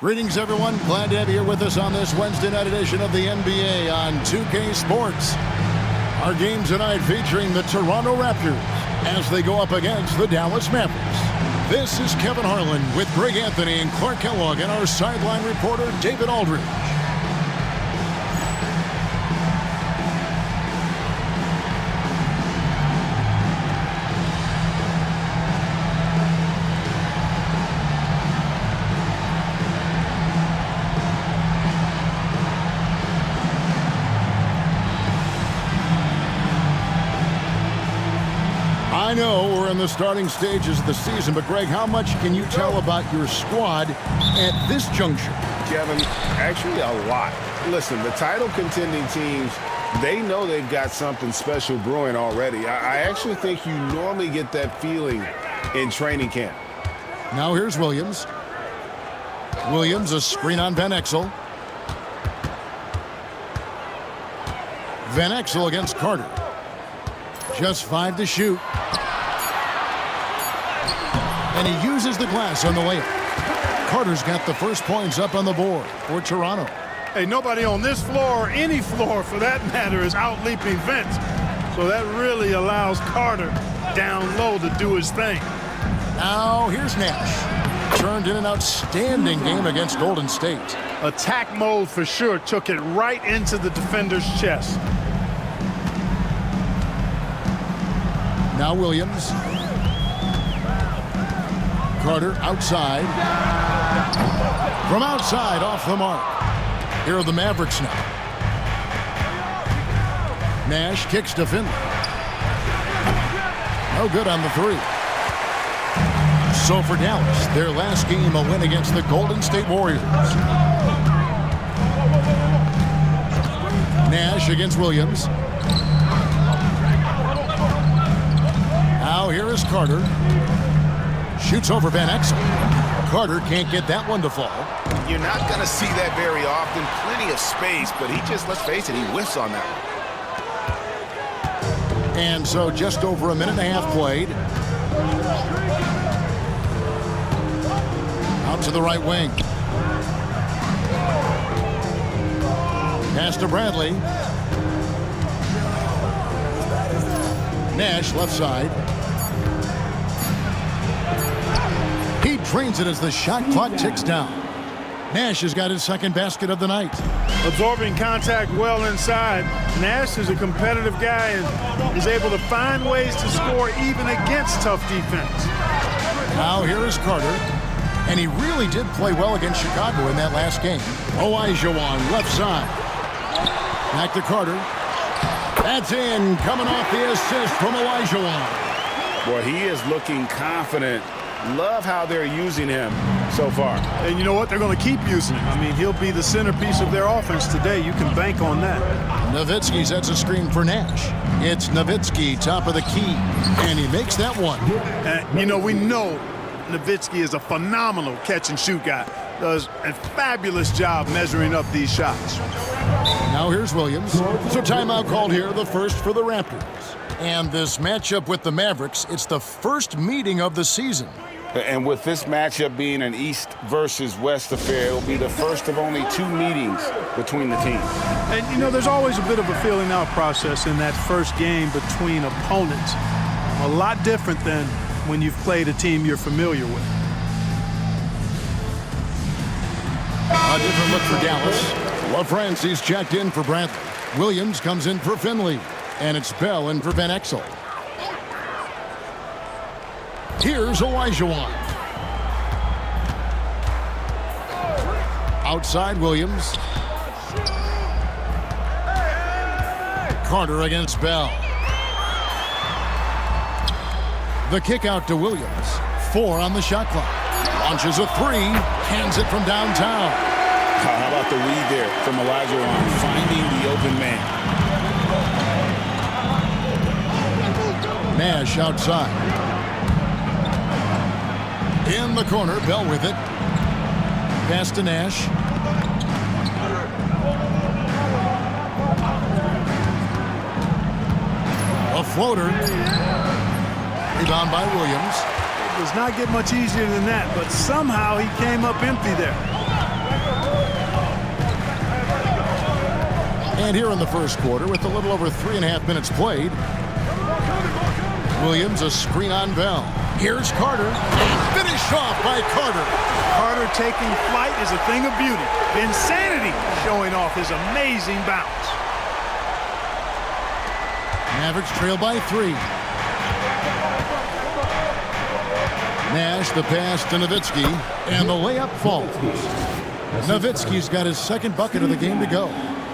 Greetings, everyone. Glad to have you here with us on this Wednesday night edition of the NBA on 2K Sports. Our game tonight featuring the Toronto Raptors as they go up against the Dallas Mavericks. This is Kevin Harlan with Greg Anthony and Clark Kellogg and our sideline reporter, David Aldridge. I know we're in the starting stages of the season, but Greg, how much can you tell about your squad at this juncture? Kevin, actually a lot. Listen, the title contending teams, they know they've got something special brewing already. I actually think you normally get that feeling in training camp. Now here's Williams. Williams, a screen on Van Exel. Van Exel against Carter. Just 5 to shoot. And he uses the glass on the layup. Carter's got the first points up on the board for Toronto. Hey, nobody on this floor, or any floor for that matter, is out-leaping Vince. So that really allows Carter down low to do his thing. Now here's Nash. Turned in an outstanding game against Golden State. Attack mode for sure. Took it right into the defender's chest. Now Williams. Carter outside. From outside, off the mark. Here are the Mavericks now. Nash kicks to Finley. No good on the three. So for Dallas, their last game, a win against the Golden State Warriors. Nash against Williams. Now here is Carter. Shoots over Van Exel. Carter can't get that one to fall. You're not going to see that very often. Plenty of space, but he just, let's face it, he whiffs on that one. And so just over a minute and a half played. Out to the right wing. Pass to Bradley. Nash left side. He drains it as the shot clock ticks down. Nash has got his second basket of the night. Absorbing contact well inside. Nash is a competitive guy and is able to find ways to score even against tough defense. Now here is Carter. And he really did play well against Chicago in that last game. Olajuwon left side. Back to Carter. That's in, coming off the assist from Olajuwon. Boy, he is looking confident. Love how they're using him so far. And you know what? They're going to keep using him. I mean, he'll be the centerpiece of their offense today. You can bank on that. Nowitzki sets a screen for Nash. It's Nowitzki, top of the key. And he makes that one. And, you know, we know Nowitzki is a phenomenal catch-and-shoot guy. Does a fabulous job measuring up these shots. Now here's Williams. So timeout called here, the first for the Raptors. And this matchup with the Mavericks, it's the first meeting of the season. And with this matchup being an East versus West affair, it will be the first of only 2 meetings between the teams. And, you know, there's always a bit of a feeling out process in that first game between opponents. A lot different than when you've played a team you're familiar with. A different look for Dallas. LaFrancis checked in for Bradley. Williams comes in for Finley. And it's Bell in for Van Exel. Here's Olajuwon. Outside Williams. Carter against Bell. The kick out to Williams. 4 on the shot clock. Launches a 3. Hands it from downtown. How about the read there from Olajuwon, finding the open man. Nash outside. In the corner, Bell with it. Pass to Nash. A floater. Rebound by Williams. It does not get much easier than that, but somehow he came up empty there. And here in the first quarter, with a little over 3.5 minutes played, Williams a screen on Bell. Here's Carter. Finished off by Carter. Carter taking flight is a thing of beauty. Insanity showing off his amazing bounce. Mavericks trail by 3. Nash the pass to Nowitzki, and the layup falls. Nowitzki's got his second bucket of the game to go.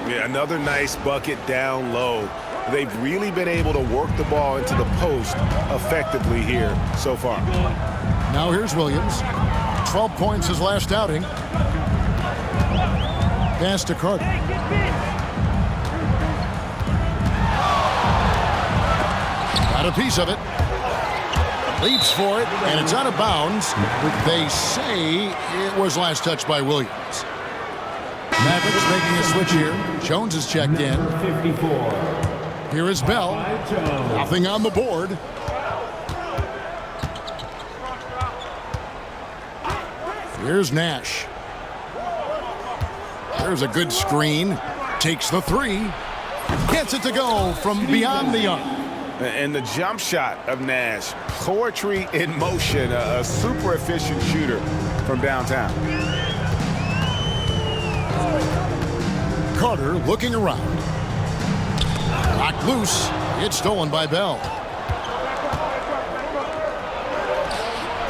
Yeah, another nice bucket down low. They've really been able to work the ball into the post effectively here so far. Now here's Williams. 12 points his last outing. Pass to Carter. Got a piece of it. Leaps for it, and it's out of bounds. They say it was last touched by Williams. Mavericks making a switch here. Jones is checked in. Here is Bell. Nothing on the board. Here's Nash. There's a good screen. Takes the 3. Gets it to go from beyond the arc. And the jump shot of Nash, poetry in motion, a super efficient shooter from downtown. Carter looking around. Knocked loose. It's stolen by Bell.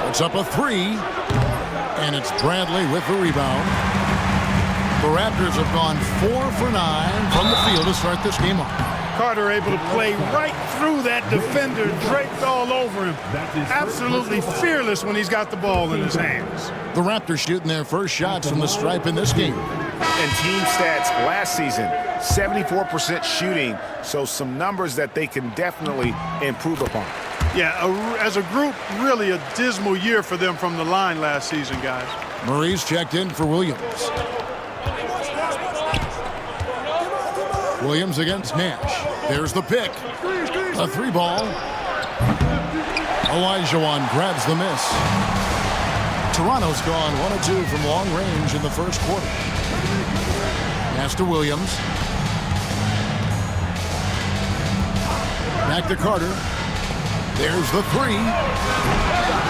Puts up a 3. And it's Bradley with the rebound. The Raptors have gone 4 for 9 from the field to start this game off. Carter able to play right through that defender, draped all over him. Absolutely fearless when he's got the ball in his hands. The Raptors shooting their first shots from the stripe in this game. And team stats last season, 74% shooting, so some numbers that they can definitely improve upon. Yeah, as a group, really a dismal year for them from the line last season, guys. Murray's checked in for Williams. Williams against Nash. There's the pick. A 3-ball. Olajuwon grabs the miss. Toronto's gone 1 of 2 from long range in the first quarter. Pass to Williams. Back to Carter. There's the 3.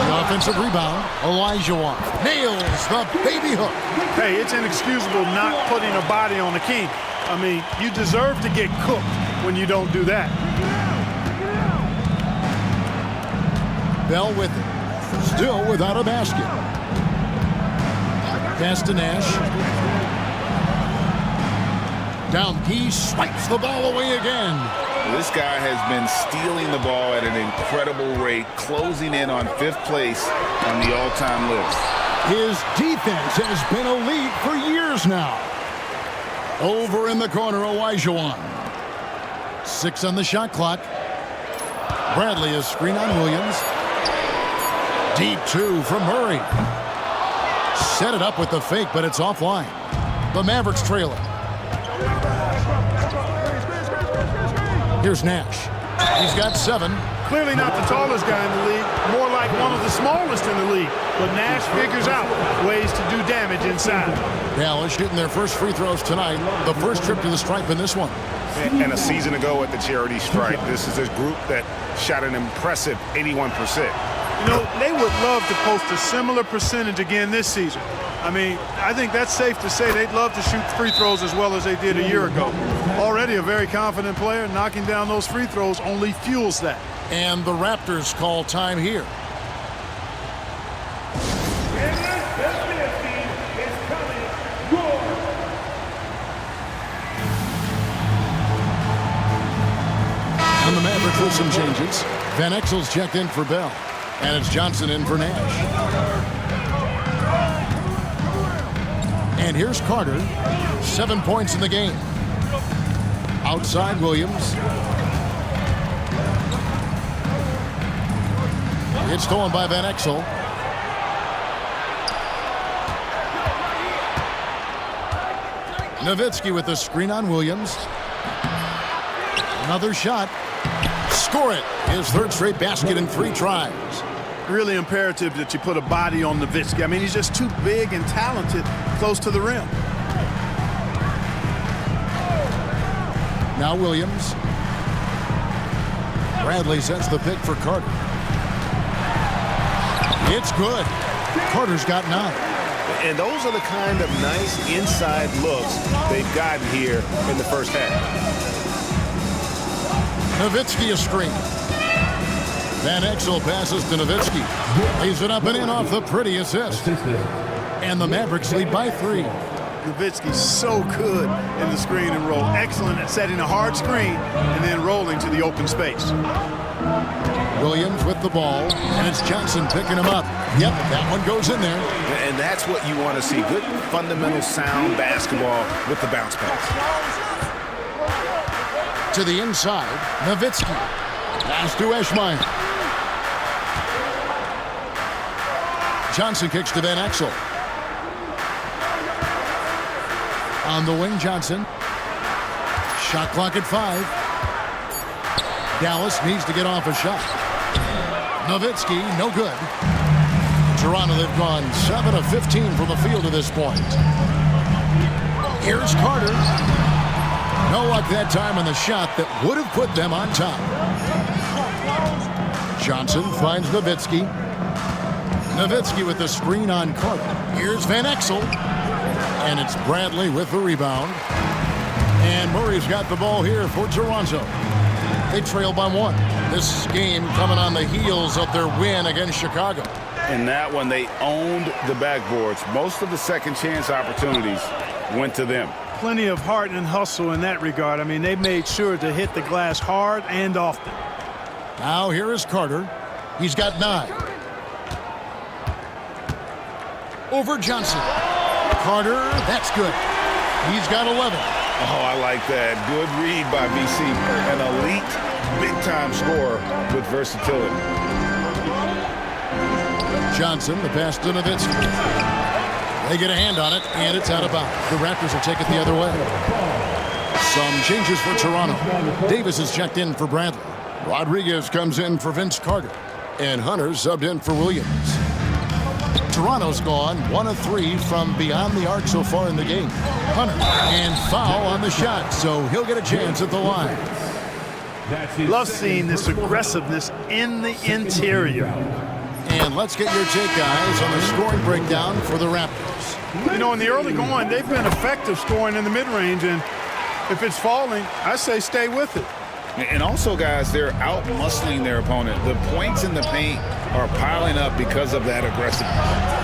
The offensive rebound. Olajuwon nails the baby hook. Hey, it's inexcusable not putting a body on the king. I mean, you deserve to get cooked when you don't do that. Bell with it. Still without a basket. Pass to Nash. Down, he swipes the ball away again. This guy has been stealing the ball at an incredible rate, closing in on 5th place on the all-time list. His defense has been elite for years now. Over in the corner, Olajuwon. 6 on the shot clock. Bradley is screen on Williams. Deep 2 from Murray. Set it up with the fake, but it's offline. The Mavericks trail it. Here's Nash. He's got 7. Clearly not the tallest guy in the league, more like one of the smallest in the league. But Nash figures out ways to do damage inside. Dallas shooting their first free throws tonight. The first trip to the stripe in this one. And a season ago at the charity stripe, this is a group that shot an impressive 81%. You know, they would love to post a similar percentage again this season. I mean, I think that's safe to say they'd love to shoot free throws as well as they did a year ago. Already a very confident player, knocking down those free throws only fuels that. And the Raptors call time here. And the Mavericks with some changes. Van Exel's checked in for Bell. And it's Johnson in for Nash. And here's Carter. 7 points in the game. Outside Williams. It's stolen by Van Exel. Nowitzki with the screen on Williams. Another shot. Score it. His 3rd straight basket in 3 tries. Really imperative that you put a body on Nowitzki. I mean, he's just too big and talented close to the rim. Now Williams. Bradley sends the pick for Carter. It's good. Carter's got 9. And those are the kind of nice inside looks they've gotten here in the first half. Nowitzki a screen. Van Exel passes to Nowitzki. Lays it up and in off the pretty assist. And the Mavericks lead by 3. Nowitzki's so good in the screen and roll. Excellent at setting a hard screen and then rolling to the open space. Williams with the ball, and it's Johnson picking him up. Yep, that one goes in there. And that's what you want to see. Good fundamental sound basketball with the bounce pass. To the inside, Nowitzki. Pass to Eschmeyer. Johnson kicks to Van Exel. On the wing, Johnson. Shot clock at 5. Dallas needs to get off a shot. Nowitzki, no good. Toronto, they've gone 7 of 15 from the field to this point. Here's Carter. No luck that time on the shot that would have put them on top. Johnson finds Nowitzki. Nowitzki with the screen on Carter. Here's Van Exel. And it's Bradley with the rebound. And Murray's got the ball here for Toronto. They trail by 1. This game coming on the heels of their win against Chicago. In that one, they owned the backboards. Most of the second chance opportunities went to them. Plenty of heart and hustle in that regard. I mean, they made sure to hit the glass hard and often. Now here is Carter. He's got 9. Over Johnson. Carter, that's good. He's got 11. Oh, I like that. Good read by BC. An elite, big-time scorer with versatility. Johnson, the pass to Nowitzki. They get a hand on it, and it's out of bounds. The Raptors will take it the other way. Some changes for Toronto. Davis is checked in for Bradley. Rodriguez comes in for Vince Carter. And Hunter subbed in for Williams. Toronto's gone 1 of 3 from beyond the arc so far in the game. Hunter, and foul on the shot, so he'll get a chance at the line. Love seeing this aggressiveness in the interior. And let's get your take, guys, on the scoring breakdown for the Raptors. You know, in the early going, they've been effective scoring in the mid-range, and if it's falling, I say stay with it. And also, guys, they're out-muscling their opponent. The points in the paint are piling up because of that aggressiveness.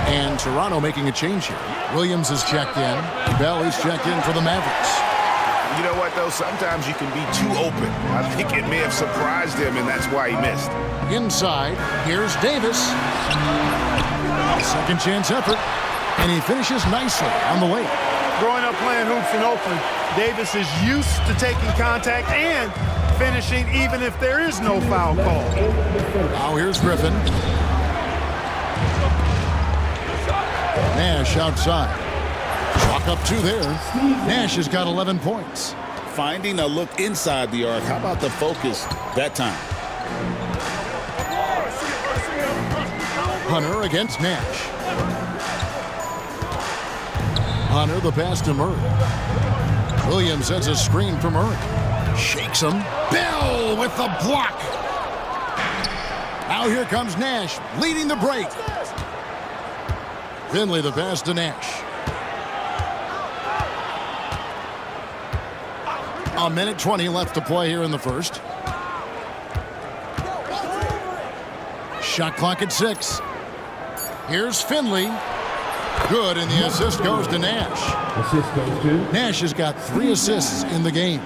And Toronto making a change here. Williams is checked in. Bailey's checked in for the Mavericks. You know what, though? Sometimes you can be too open. I think it may have surprised him, and that's why he missed. Inside, here's Davis. Second chance effort. And he finishes nicely on the way. Growing up playing hoops in Oakland, Davis is used to taking contact and finishing even if there is no foul call. Now here's Griffin. Nash outside. Chalk up 2 there. Nash has got 11 points. Finding a look inside the arc. How about the focus that time? Hunter against Nash. Hunter, the pass to Murray. Williams sends a screen for Murray. Shakes him. Bell with the block. Now here comes Nash, leading the break. Finley, the pass to Nash. A minute 20 left to play here in the first. Shot clock at 6. Here's Finley. Good, and the assist goes to Nash. Assist goes to? Nash has got 3 assists in the game.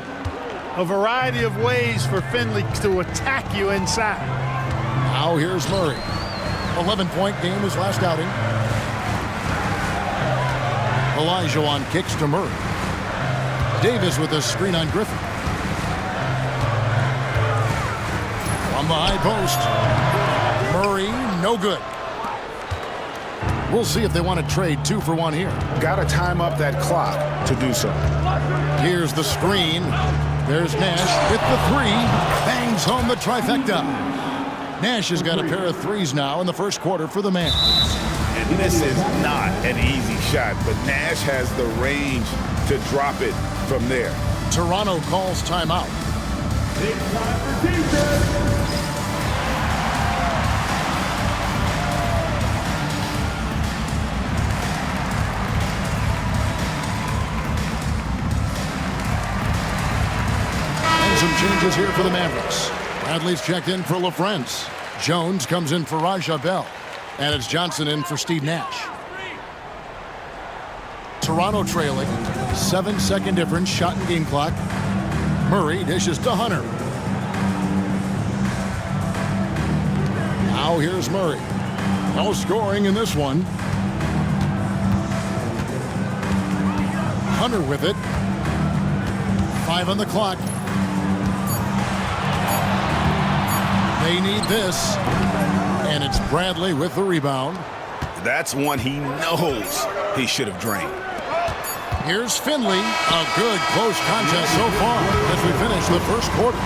A variety of ways for Finley to attack you inside. Now here's Murray. 11-point game his last outing. Elijah on kicks to Murray. Davis with a screen on Griffin. From the high post. Murray, no good. We'll see if they want to trade 2 for 1 here. Got to time up that clock to do so. Here's the screen. There's Nash with the 3. Bangs home the trifecta. Nash has got a pair of 3s now in the first quarter for the man. And this is not an easy shot, but Nash has the range to drop it from there. Toronto calls timeout. It's time for defense. Some changes here for the Mavericks. Bradley's checked in for LaFrance. Jones comes in for Raja Bell. And it's Johnson in for Steve Nash. Toronto trailing. 7-second difference, shot and game clock. Murray dishes to Hunter. Now here's Murray. No scoring in this one. Hunter with it. 5 on the clock. They need this, and it's Bradley with the rebound. That's one he knows he should have drained. Here's Finley. A good close contest so far as we finish the first quarter.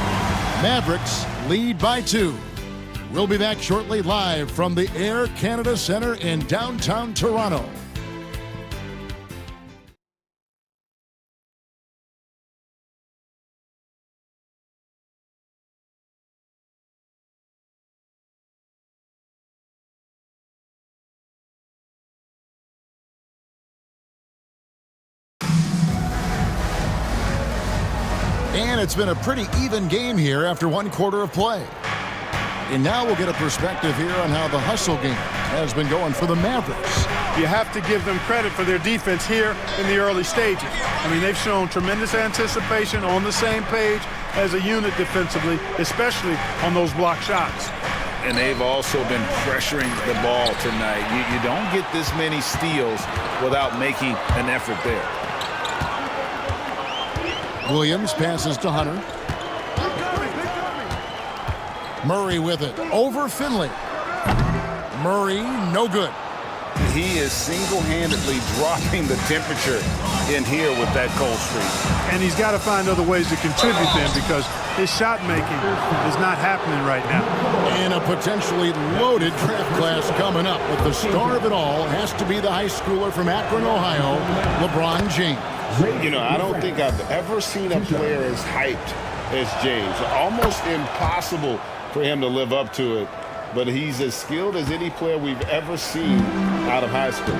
Mavericks lead by 2. We'll be back shortly live from the Air Canada Centre in downtown Toronto. And it's been a pretty even game here after 1 quarter of play. And now we'll get a perspective here on how the hustle game has been going for the Mavericks. You have to give them credit for their defense here in the early stages. I mean, they've shown tremendous anticipation, on the same page as a unit defensively, especially on those block shots. And they've also been pressuring the ball tonight. You don't get this many steals without making an effort there. Williams passes to Hunter. Murray with it. Over Finley. Murray, no good. He is single-handedly dropping the temperature in here with that cold streak. And he's got to find other ways to contribute then, because his shot making is not happening right now. And a potentially loaded draft class coming up. But the star of it all has to be the high schooler from Akron, Ohio, LeBron James. You know, I don't think I've ever seen a player as hyped as James. Almost impossible for him to live up to it. But he's as skilled as any player we've ever seen out of high school.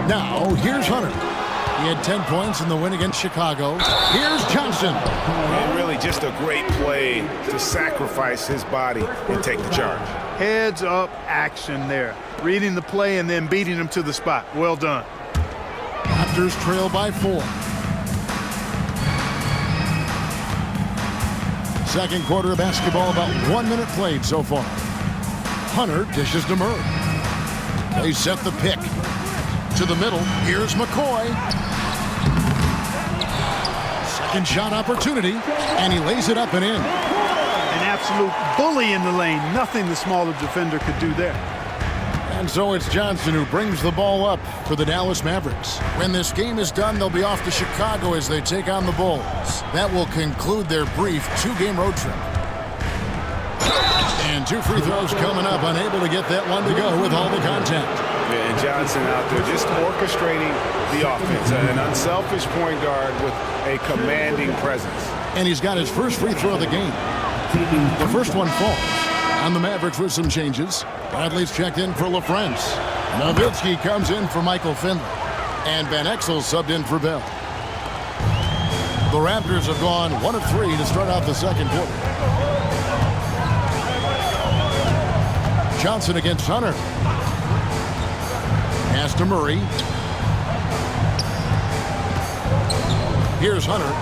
Now, here's Hunter. He had 10 points in the win against Chicago. Here's Johnson. And really just a great play to sacrifice his body and take the charge. Heads up action there. Reading the play and then beating him to the spot. Well done. Raptors trail by 4. Second quarter of basketball, about 1 minute played so far. Hunter dishes to Murray. They set the pick. To the middle, here's McCoy. Second shot opportunity, and he lays it up and in. An absolute bully in the lane. Nothing the smaller defender could do there. And so it's Johnson who brings the ball up for the Dallas Mavericks. When this game is done, they'll be off to Chicago as they take on the Bulls. That will conclude their brief 2-game road trip. And 2 free throws coming up, unable to get that one to go with all the contact. Yeah, and Johnson out there just orchestrating the offense. An unselfish point guard with a commanding presence. And he's got his first free throw of the game. The first one falls. On the Mavericks with some changes. Bradley's checked in for LaFrance. Nowitzki comes in for Michael Finley. And Van Exel subbed in for Bell. The Raptors have gone 1 of 3 to start out the second quarter. Johnson against Hunter. Pass to Murray. Here's Hunter.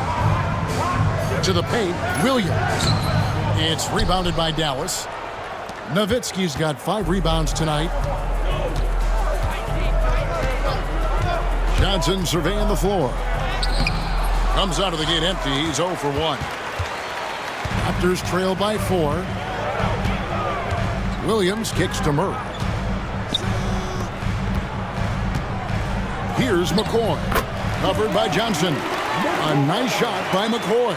To the paint, Williams. It's rebounded by Dallas. Nowitzki's got 5 rebounds tonight. Johnson surveying the floor. Comes out of the gate empty. He's 0 for 1. Raptors trail by 4. Williams kicks to Murray. Here's McCoy. Covered by Johnson. A nice shot by McCoy.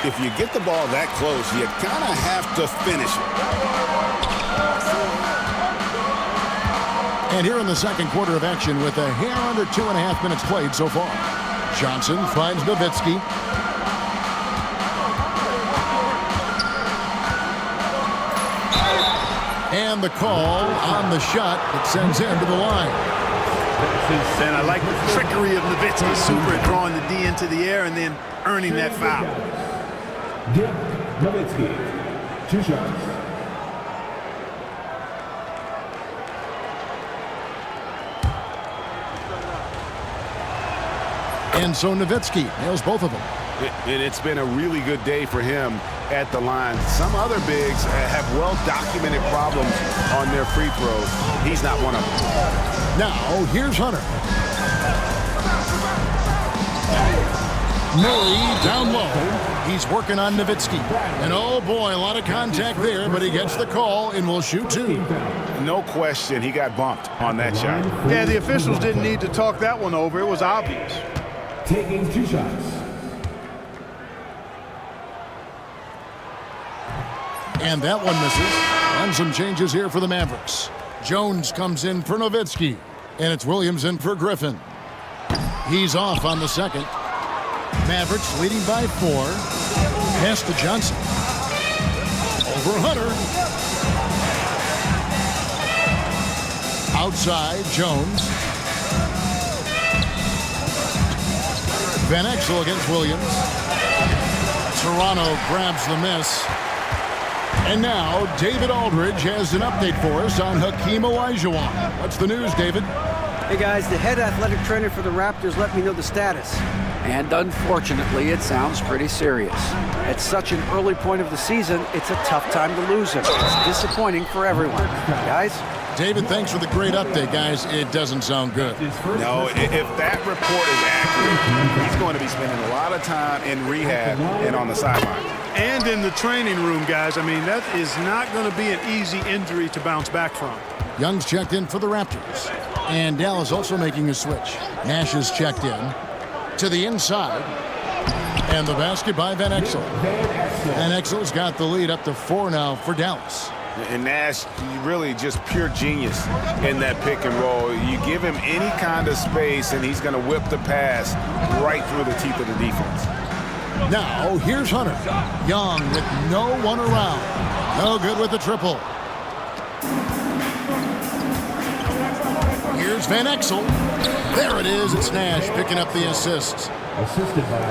If you get the ball that close, you kind of have to finish it. And here in the second quarter of action with a hair under 2.5 minutes played so far. Johnson finds Nowitzki. And the call on the shot that sends him to the line. And I like the trickery of Nowitzki. Super at drawing the D into the air and then earning that foul. Nowitzki, 2 shots. And so Nowitzki nails both of them. It's been a really good day for him at the line. Some other bigs have well-documented problems on their free throws. He's not one of them. Now, here's Hunter. Murray down low. He's working on Nowitzki. And oh boy, a lot of contact there, but he gets the call and will shoot 2. No question, he got bumped on that shot. Yeah, the officials didn't need to talk that one over. It was obvious. Taking 2 shots. And that one misses. And some changes here for the Mavericks. Jones comes in for Nowitzki. And it's Williams in for Griffin. He's off on the second. Mavericks leading by 4. Pass to Johnson. Over Hunter. Outside, Jones. Van Exel against Williams. Toronto grabs the miss. And now, David Aldridge has an update for us on Hakeem Olajuwon. What's the news, David? Hey guys, the head athletic trainer for the Raptors let me know the status. And unfortunately, it sounds pretty serious. At such an early point of the season, it's a tough time to lose him. It's disappointing for everyone. Guys? David, thanks for the great update, guys. It doesn't sound good. No, if that report is accurate, he's going to be spending a lot of time in rehab and on the sideline. And in the training room, guys. I mean, that is not going to be an easy injury to bounce back from. Young's checked in for the Raptors. And Dallas also making a switch. Nash is checked in to the inside. And the basket by Van Exel. Van Exel's got the lead up to 4 now for Dallas. And Nash, really just pure genius in that pick and roll. You give him any kind of space, and he's going to whip the pass right through the teeth of the defense. Now, here's Hunter. Young with no one around. No good with the triple. Here's Van Exel. There it is. It's Nash picking up the assists.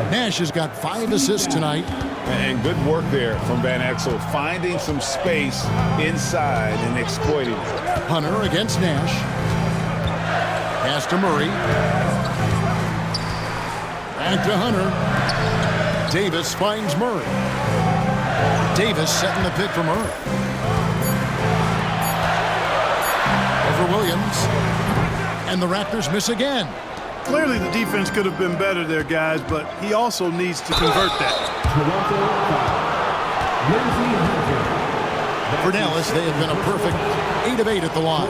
Nash has got 5 assists tonight. And good work there from Van Exel, finding some space inside and exploiting it. Hunter against Nash. Pass to Murray. Back to Hunter. Davis finds Murray. Davis setting the pick for Murray. Over Williams. And the Raptors miss again. Clearly the defense could have been better there, guys, but he also needs to convert that. For Dallas, they have been a perfect 8 of 8 at the line.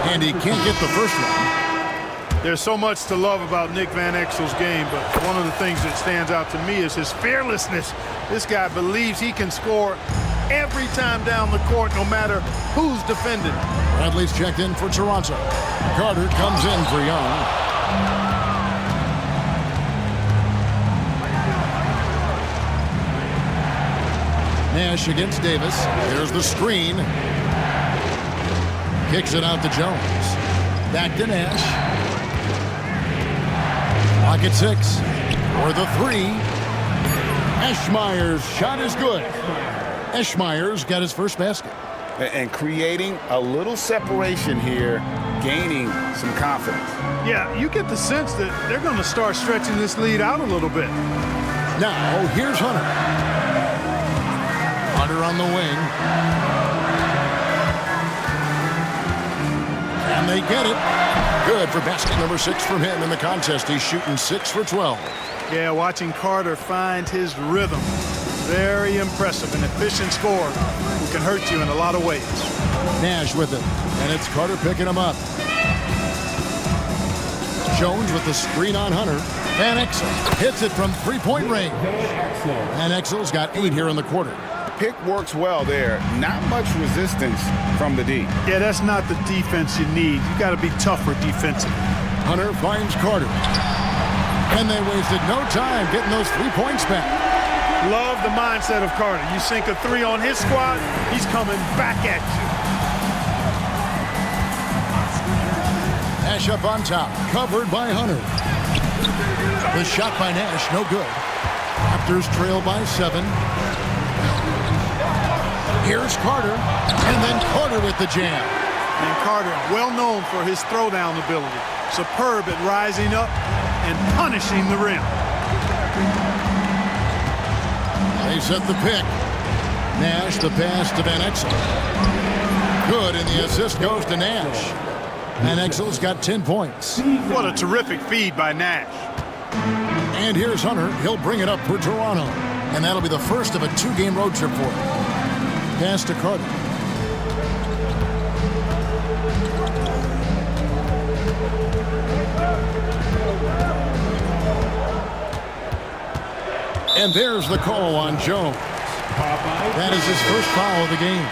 And he can't get the first one. There's so much to love about Nick Van Exel's game, but one of the things that stands out to me is his fearlessness. This guy believes he can score every time down the court, no matter who's defending. Bradley's checked in for Toronto. Carter comes in for Young. Nash against Davis. There's the screen. Kicks it out to Jones. Back to Nash. Clock at 6. For the 3. Eschmeyer's shot is good. Eschmeyer's got his first basket. And creating a little separation here, gaining some confidence. Yeah, you get the sense that they're going to start stretching this lead out a little bit. Now, here's Hunter. Hunter on the wing. And they get it. Good for basket number 6 from him in the contest. He's shooting 6 for 12. Yeah, watching Carter find his rhythm. Very impressive, an efficient scorer who can hurt you in a lot of ways. Nash with it, and it's Carter picking him up. Jones with the screen on Hunter. Van Exel hits it from 3-point range. Van Exel's got 8 here in the quarter. Pick works well there. Not much resistance from the D. Yeah, that's not the defense you need. You got to be tougher defensively. Hunter finds Carter. And they wasted no time getting those 3 points back. Love the mindset of Carter. You sink a 3 on his squad, he's coming back at you. Nash up on top, covered by Hunter. The shot by Nash, no good. Raptors trail by 7. Here's Carter, and then Carter with the jam. And Carter, well known for his throwdown ability. Superb at rising up and punishing the rim. They set the pick. Nash, the pass to Van Exel. Good, and the assist goes to Nash. Van Exel's got 10 points. What a terrific feed by Nash. And here's Hunter. He'll bring it up for Toronto. And that'll be the first of a 2-game road trip for him. Pass to Carter. And there's the call on Jones. That is his first foul of the game.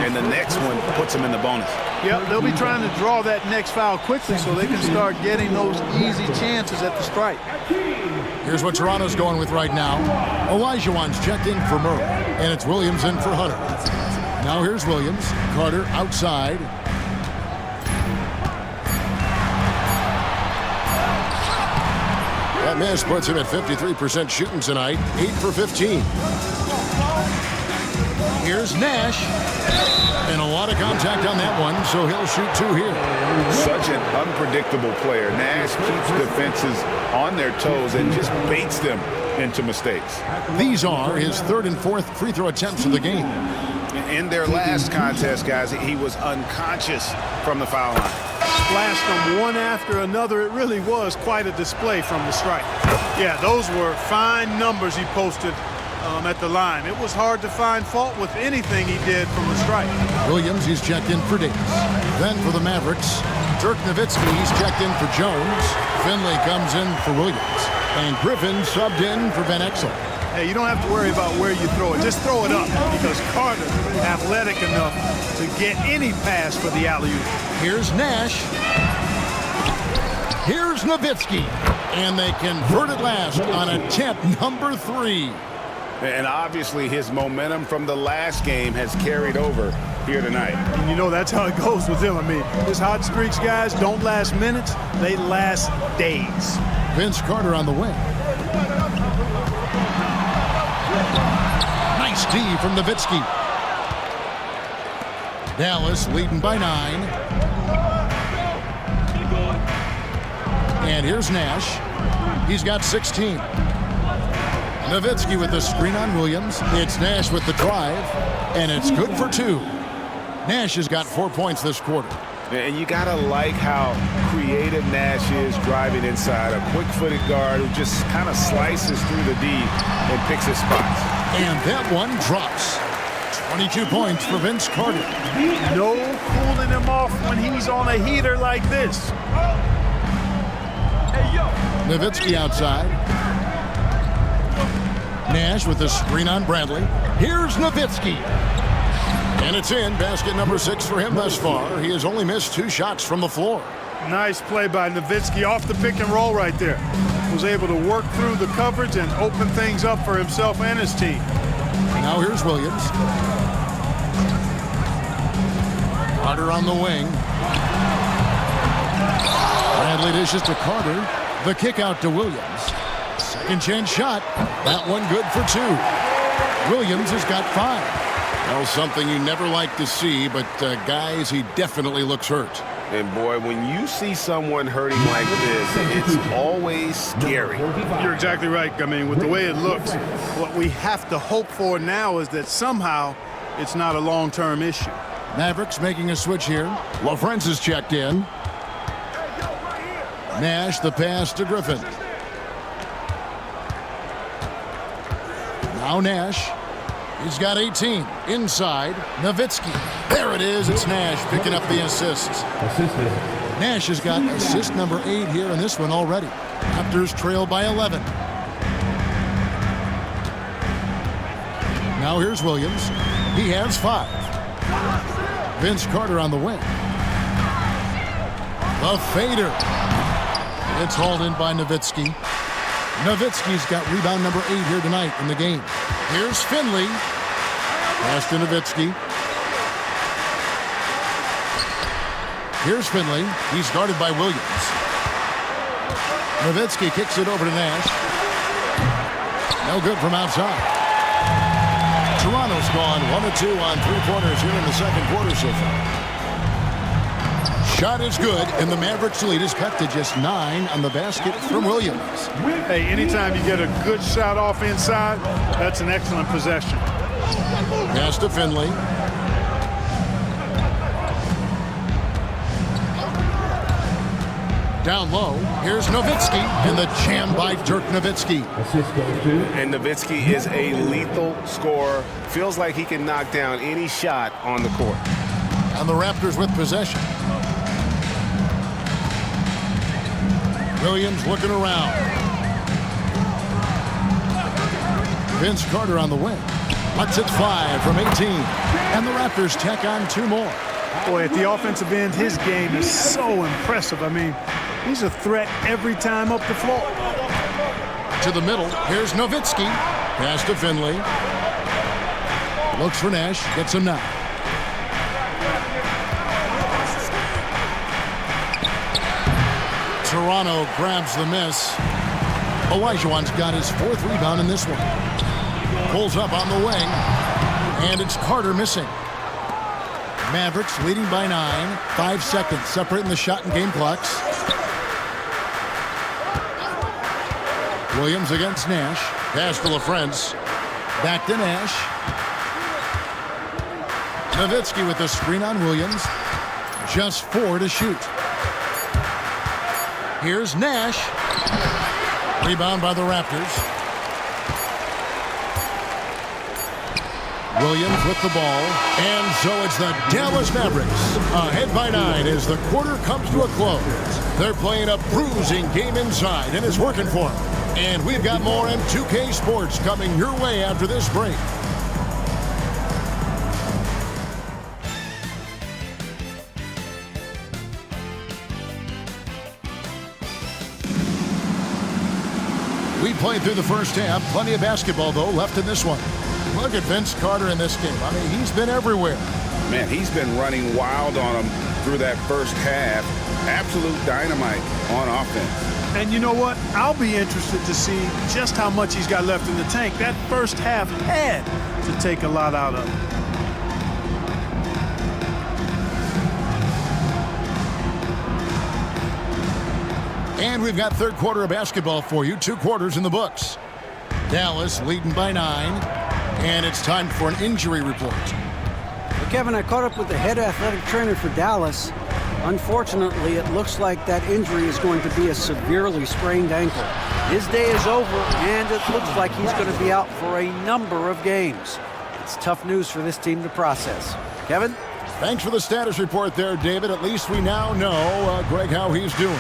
And the next one puts him in the bonus. Yep, they'll be trying to draw that next foul quickly so they can start getting those easy chances at the strike. Here's what Toronto's going with right now. Olajuwon's checked in for Murray, and it's Williams in for Hunter. Now here's Williams. Carter outside. That miss puts him at 53% shooting tonight, 8 for 15. Here's Nash. And a lot of contact on that one, so he'll shoot 2 here. Such an unpredictable player. Nash keeps defenses on their toes and just baits them into mistakes. These are his 3rd and 4th free throw attempts of the game. In their last contest, guys, he was unconscious from the foul line. Splashed them one after another. It really was quite a display from the strike. Yeah, those were fine numbers he posted at the line. It was hard to find fault with anything he did from the strike. Williams, he's checked in for Davis. Then for the Mavericks, Dirk Nowitzki, he's checked in for Jones. Finley comes in for Williams. And Griffin subbed in for Van Exel. Hey, you don't have to worry about where you throw it. Just throw it up because Carter athletic enough to get any pass for the alley-oop. Here's Nash. Here's Nowitzki. And they convert it last on attempt number 3. And obviously his momentum from the last game has carried over here tonight. And you know that's how it goes with him. I mean, his hot streaks, guys, don't last minutes. They last days. Vince Carter on the wing. Nice D from Nowitzki. Dallas leading by 9. And here's Nash. He's got 16. Nowitzki with the screen on Williams. It's Nash with the drive, and it's good for 2. Nash has got 4 points this quarter. And you gotta like how creative Nash is driving inside. A quick-footed guard who just kind of slices through the D and picks his spots. And that one drops. 22 points for Vince Carter. No cooling him off when he's on a heater like this. Nowitzki outside. Nash with the screen on Bradley. Here's Nowitzki. And it's in. Basket number 6 for him thus far. He has only missed 2 shots from the floor. Nice play by Nowitzki off the pick and roll right there. Was able to work through the coverage and open things up for himself and his team. Now here's Williams. Carter on the wing. Bradley dishes to Carter. The kick out to Williams. Second chance shot. That one good for 2. Williams has got 5. Well, something you never like to see, but guys, he definitely looks hurt. And boy, when you see someone hurting like this, it's always scary. You're exactly right. I mean, with the way it looks, what we have to hope for now is that somehow it's not a long-term issue. Mavericks making a switch here. LaFrance is checked in. Nash, the pass to Griffin. Now Nash. He's got 18. Inside, Nowitzki. There it is. It's Nash picking up the assist. Nash has got assist number 8 here in this one already. Raptors trail by 11. Now here's Williams. He has 5. Vince Carter on the wing. The fader. It's hauled in by Nowitzki. Nowitzki's got rebound number 8 here tonight in the game. Here's Finley. Pass to Nowitzki. Here's Finley. He's guarded by Williams. Nowitzki kicks it over to Nash. No good from outside. Toronto's gone 1 of 2 on 3 quarters here in the second quarter so far. Shot is good, and the Mavericks lead is cut to just 9 on the basket from Williams. Hey, anytime you get a good shot off inside, that's an excellent possession. Pass to Finley. Down low, here's Nowitzki, and the jam by Dirk Nowitzki. And Nowitzki is a lethal scorer. Feels like he can knock down any shot on the court. And the Raptors with possession. Williams looking around. Vince Carter on the wing. Lets it fly from 18. And the Raptors tack on 2 more. Boy, at the offensive end, his game is so impressive. I mean, he's a threat every time up the floor. To the middle, here's Nowitzki. Pass to Finley. Looks for Nash, gets him now. Toronto grabs the miss. Olajuwon's got his 4th rebound in this one. Pulls up on the wing, and it's Carter missing. Mavericks leading by 9. 5 seconds separating the shot and game clocks. Williams against Nash. Pass to LaFrance. Back to Nash. Nowitzki with the screen on Williams. Just 4 to shoot. Here's Nash. Rebound by the Raptors. Williams with the ball. And so it's the Dallas Mavericks ahead by 9 as the quarter comes to a close. They're playing a bruising game inside, and it's working for them. And we've got more M2K Sports coming your way after this break. We played through the first half. Plenty of basketball, though, left in this one. Look at Vince Carter in this game. I mean, he's been everywhere. Man, he's been running wild on him through that first half. Absolute dynamite on offense. And you know what? I'll be interested to see just how much he's got left in the tank. That first half had to take a lot out of him. And we've got third quarter of basketball for you. 2 quarters in the books. Dallas leading by 9. And it's time for an injury report. Well, Kevin, I caught up with the head athletic trainer for Dallas. Unfortunately, it looks like that injury is going to be a severely sprained ankle. His day is over, and it looks like he's going to be out for a number of games. It's tough news for this team to process. Kevin? Thanks for the status report there, David. At least we now know, Greg, how he's doing.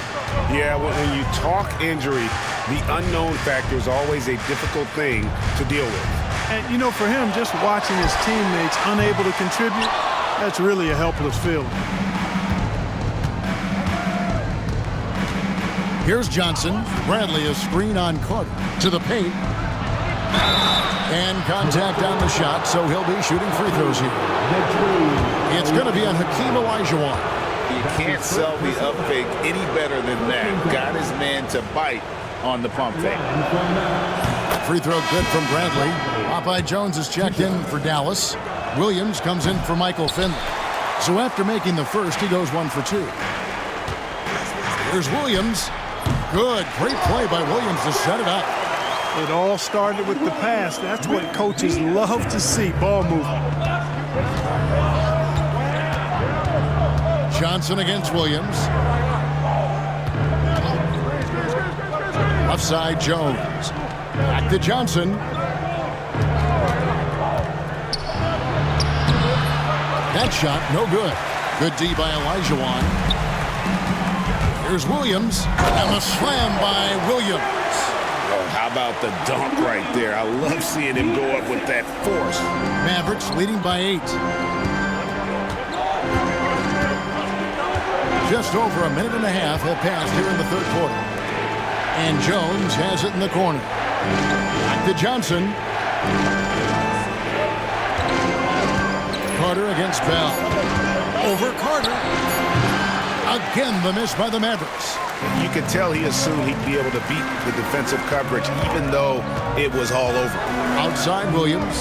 Yeah, well, when you talk injury, the unknown factor is always a difficult thing to deal with. And, you know, for him, just watching his teammates unable to contribute, that's really a helpless feeling. Here's Johnson. Bradley a screen on Carter. To the paint. And contact on the shot, so he'll be shooting free throws here. It's going to be on Hakeem Olajuwon. You can't sell the up fake any better than that. Got his man to bite on the pump fake. Free throw good from Bradley. Popeye Jones is checked in for Dallas. Williams comes in for Michael Finley. So after making the first, he goes 1 for 2. Here's Williams. Good. Great play by Williams to set it up. It all started with the pass. That's what coaches love to see, ball movement. Johnson against Williams. Left side, Jones. Back to Johnson. That shot, no good. Good D by Olajuwon. Here's Williams. And the slam by Williams. Oh, how about the dunk right there? I love seeing him go up with that force. Mavericks leading by 8. Just over a minute and a half have passed here in the third quarter. And Jones has it in the corner. Back to Johnson. Carter against Bell. Over Carter. Again, the miss by the Mavericks. You could tell he assumed he'd be able to beat the defensive coverage, even though it was all over. Outside Williams.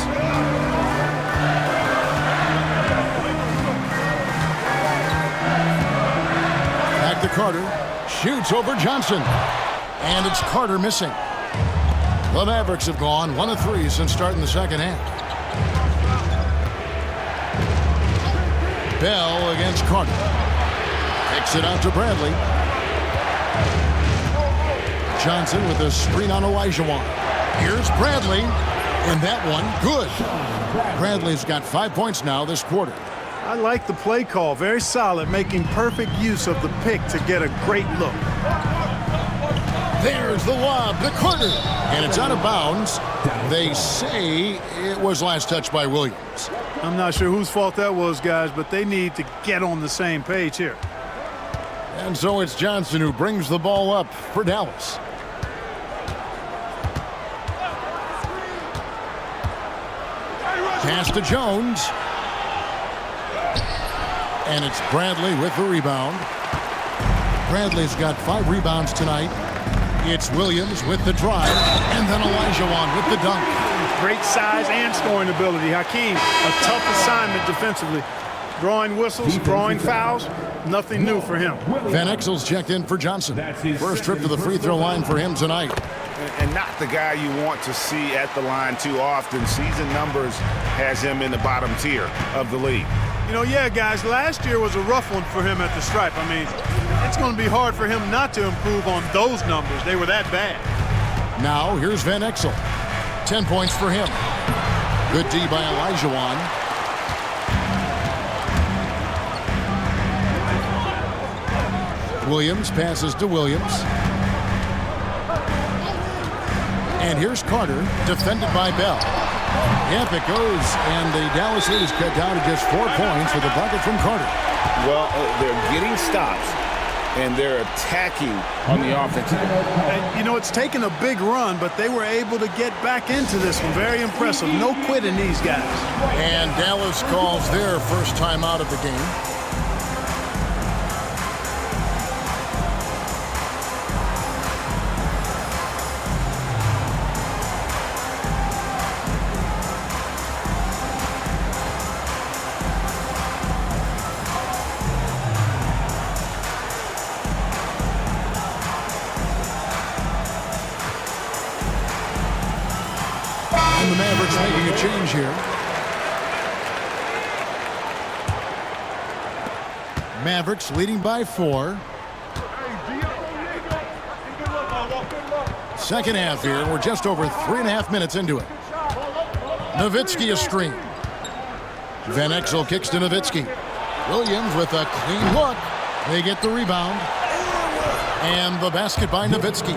Back to Carter. Shoots over Johnson. And it's Carter missing. The Mavericks have gone 1 of 3 since starting the second half. Bell against Carter. Kicks it out to Bradley. Johnson with a screen on Olajuwon. Here's Bradley. And that one, good. Bradley's got 5 points now this quarter. I like the play call. Very solid, making perfect use of the pick to get a great look. There's the lob to Carter. And it's out of bounds. They say it was last touched by Williams. I'm not sure whose fault that was, guys, but they need to get on the same page here. And so it's Johnson who brings the ball up for Dallas. Pass to Jones. And it's Bradley with the rebound. Bradley's got 5 rebounds tonight. It's Williams with the drive. And then Olajuwon with the dunk. Great size and scoring ability. Hakeem, a tough assignment defensively. Drawing whistles, drawing fouls, nothing new for him. Van Exel's checked in for Johnson. First trip to the free throw line for him tonight. And not the guy you want to see at the line too often. Season numbers has him in the bottom tier of the league. You know, yeah, guys, last year was a rough one for him at the stripe. I mean, it's going to be hard for him not to improve on those numbers. They were that bad. Now, here's Van Exel. 10 points for him. Good D by Olajuwon. Williams passes to Williams. And here's Carter, defended by Bell. Yep, it goes, and the Dallas lead is cut down to just 4 points with a bucket from Carter. Well, they're getting stops, and they're attacking on the offensive end. And, you know, it's taken a big run, but they were able to get back into this one. Very impressive. No quitting these guys. And Dallas calls their first time out of the game. And the Mavericks making a change here. Mavericks leading by 4. Second half here, and we're just over 3.5 minutes into it. Nowitzki a screen. Van Exel kicks to Nowitzki. Williams with a clean look. They get the rebound. And the basket by Nowitzki.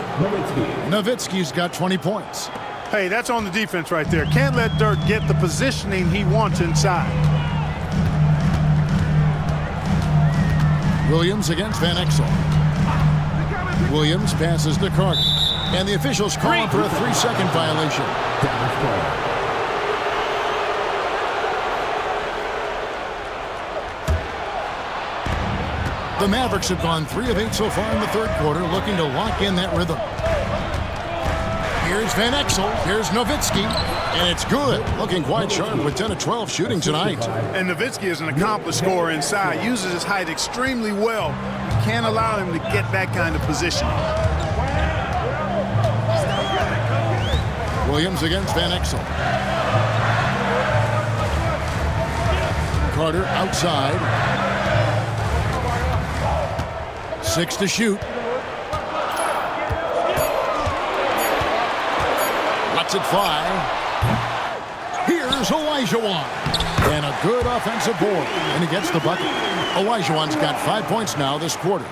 Nowitzki's got 20 points. Hey, that's on the defense right there. Can't let Dirk get the positioning he wants inside. Williams against Van Exel. Williams passes to Carter. And the officials call him for a 3-second violation. The Mavericks have gone 3 of 8 so far in the third quarter, looking to lock in that rhythm. Here's Van Exel. Here's Nowitzki. And it's good. Looking quite sharp with 10 of 12 shooting tonight. And Nowitzki is an accomplished scorer inside. Uses his height extremely well. You can't allow him to get that kind of position. Williams against Van Exel. Carter outside. 6 to shoot. Lets it fly. Here's Olajuwon. And a good offensive board. And he gets the bucket. Olajuwon's got 5 points now this quarter.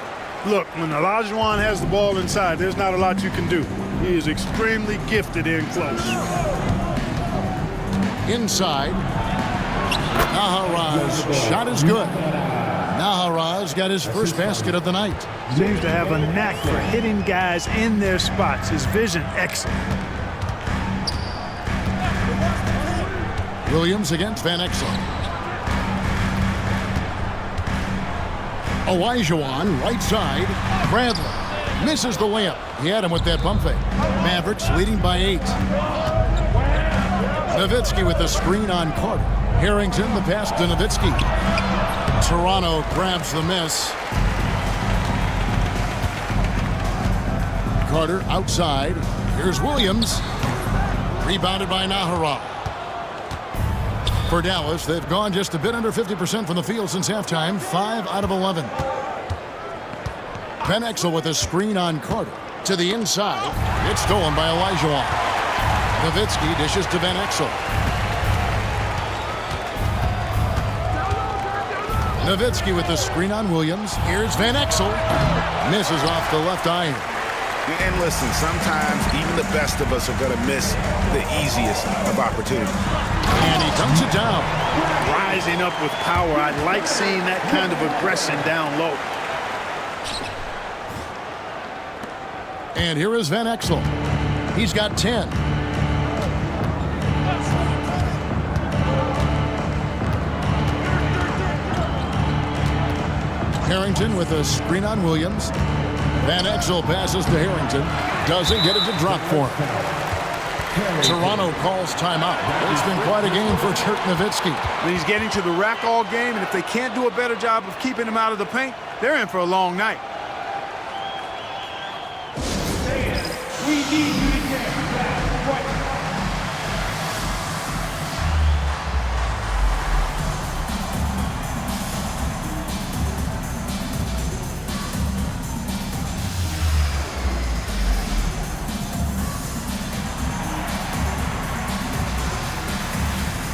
Look, when Olajuwon has the ball inside, there's not a lot you can do. He is extremely gifted in close. Inside. Naharaj shot is good. Nahara's got his first basket of the night. Seems to have a knack for hitting guys in their spots. His vision excellent. Williams against Van Exel. Olajuwon, right side. Bradley misses the layup. He had him with that pump fake. Mavericks leading by 8. Nowitzki with the screen on Carter. Harrington the pass to Nowitzki. Toronto grabs the miss. Carter outside. Here's Williams. Rebounded by Nahara. For Dallas, they've gone just a bit under 50% from the field since halftime. 5 out of 11. Van Exel with a screen on Carter. To the inside. It's stolen by Olajuwon. Nowitzki dishes to Van Exel. Nowitzki with the screen on Williams. Here's Van Exel. Misses off the left iron. And listen, sometimes even the best of us are going to miss the easiest of opportunities. And he dunks it down. Rising up with power. I like seeing that kind of aggression down low. And here is Van Exel. He's got 10. Harrington with a screen on Williams. Van Exel passes to Harrington. Doesn't get it to drop for him. Toronto calls timeout. It's been quite a game for Dirk Nowitzki. He's getting to the rack all game, and if they can't do a better job of keeping him out of the paint, they're in for a long night. We need you to get that right.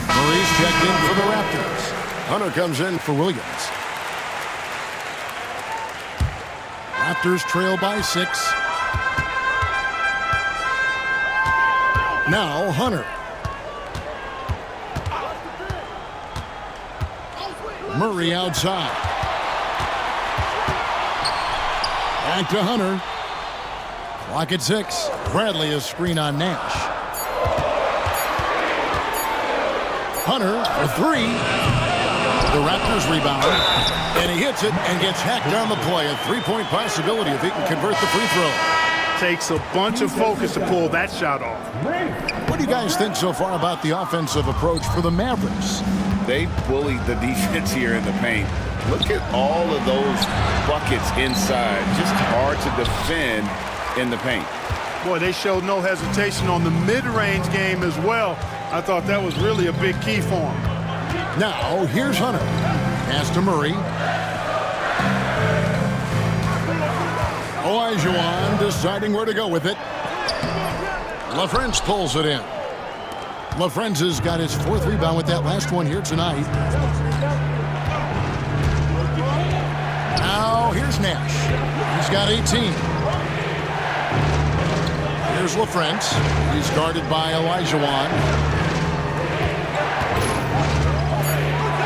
Murray's checked in for the Raptors. Hunter comes in for Williams. Raptors trail by 6. Now Hunter. Murray outside. Back to Hunter. Clock at 6. Bradley is screen on Nash. Hunter for 3. The Raptors rebound. And he hits it and gets hacked on the play. A 3-point possibility if he can convert the free throw. Takes a bunch of focus to pull that shot off. What do you guys think so far about the offensive approach for the Mavericks? They bullied the defense here in the paint. Look at all of those buckets inside. Just hard to defend in the paint. Boy, they showed no hesitation on the mid-range game as well. I thought that was really a big key for him. Now, here's Hunter. Pass to Murray. Olajuwon deciding where to go with it. LaFrentz pulls it in. LaFrentz has got his 4th rebound with that last one here tonight. Now, here's Nash. He's got 18. Here's LaFrentz. He's guarded by Olajuwon.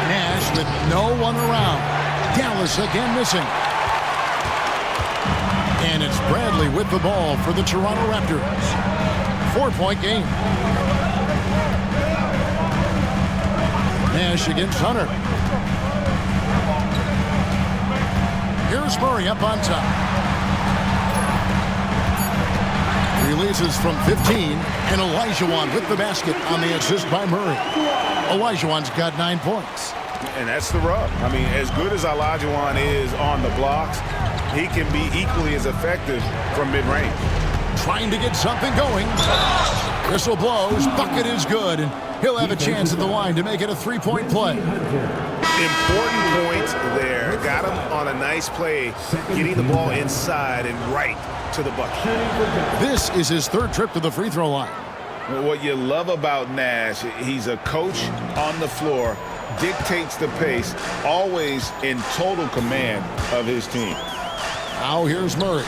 Nash with no one around. Dallas again missing. And it's Bradley with the ball for the Toronto Raptors. 4-point game. Nash against Hunter. Here's Murray up on top. Releases from 15, and Olajuwon with the basket on the assist by Murray. Olajuwon's got 9 points. And that's the rub. I mean, as good as Olajuwon is on the blocks, he can be equally as effective from mid-range. Trying to get something going. Whistle blows, bucket is good, and he'll have a chance at the line to make it a 3-point play. Important points there. Got him on a nice play, getting the ball inside and right to the bucket. This is his 3rd trip to the free throw line. What you love about Nash, he's a coach on the floor, dictates the pace, always in total command of his team. Now here's Murray.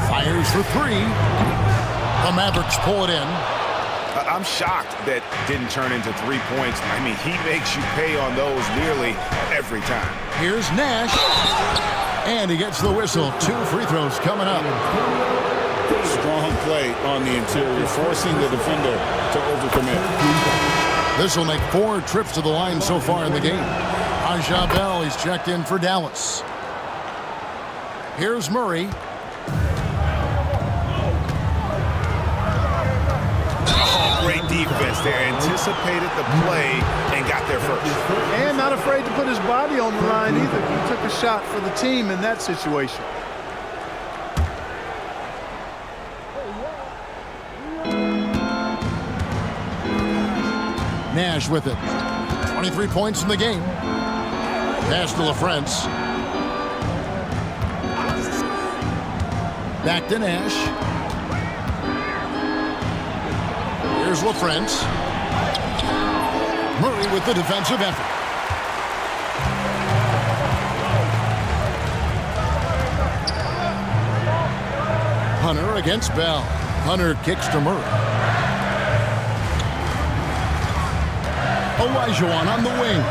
Fires for 3. The Mavericks pull it in. I'm shocked that didn't turn into 3 points. I mean, he makes you pay on those nearly every time. Here's Nash. And he gets the whistle. 2 free throws coming up. Strong play on the interior, forcing the defender to overcommit. This will make 4 trips to the line so far in the game. Aja Bell, he's checked in for Dallas. Here's Murray. Oh, great defense there. Anticipated the play and got there first. And not afraid to put his body on the line either. He took a shot for the team in that situation. Nash with it. 23 points in the game. Pass to LaFrance. Back to Nash. Here's LaFrance. Murray with the defensive effort. Hunter against Bell. Hunter kicks to Murray. Olajuwon on the wing.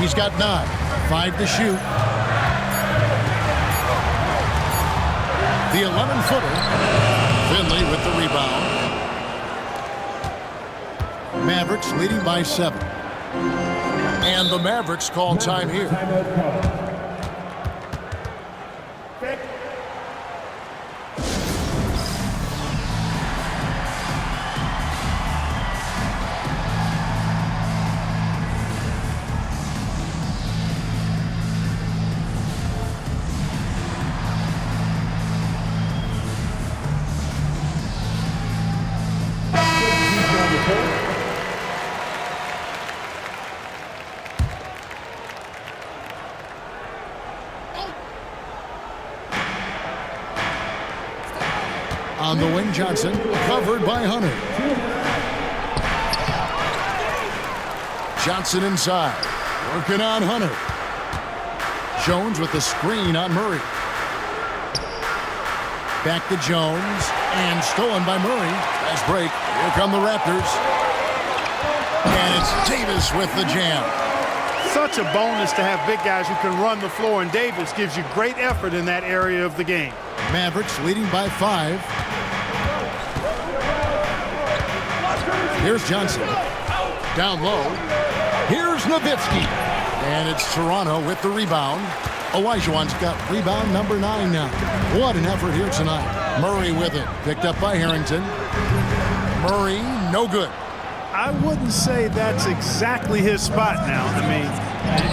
He's got 9. 5 to shoot. The 11-footer. Finley with the rebound. Mavericks leading by 7. And the Mavericks call time here. On the wing, Johnson, covered by Hunter. Johnson inside, working on Hunter. Jones with the screen on Murray. Back to Jones, and stolen by Murray. Fast break, here come the Raptors. And it's Davis with the jam. Such a bonus to have big guys who can run the floor, and Davis gives you great effort in that area of the game. Mavericks leading by 5. Here's Johnson. Down low. Here's Nowitzki. And it's Toronto with the rebound. Olajuwon's got rebound number 9 now. What an effort here tonight. Murray with it. Picked up by Harrington. Murray, no good. I wouldn't say that's exactly his spot now. I mean,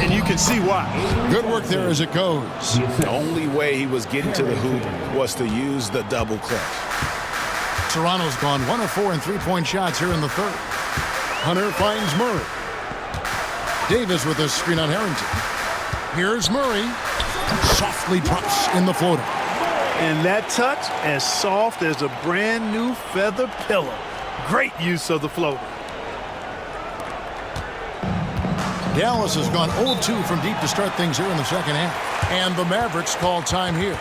and you can see why. Good work there as it goes. The only way he was getting to the hoop was to use the double clutch. Toronto's gone 1 of 4 in 3-point shots here in the third. Hunter finds Murray. Davis with a screen on Harrington. Here's Murray. Softly drops in the floater. And that touch as soft as a brand new feather pillow. Great use of the floater. Dallas has gone 0-2 from deep to start things here in the second half. And the Mavericks call time here.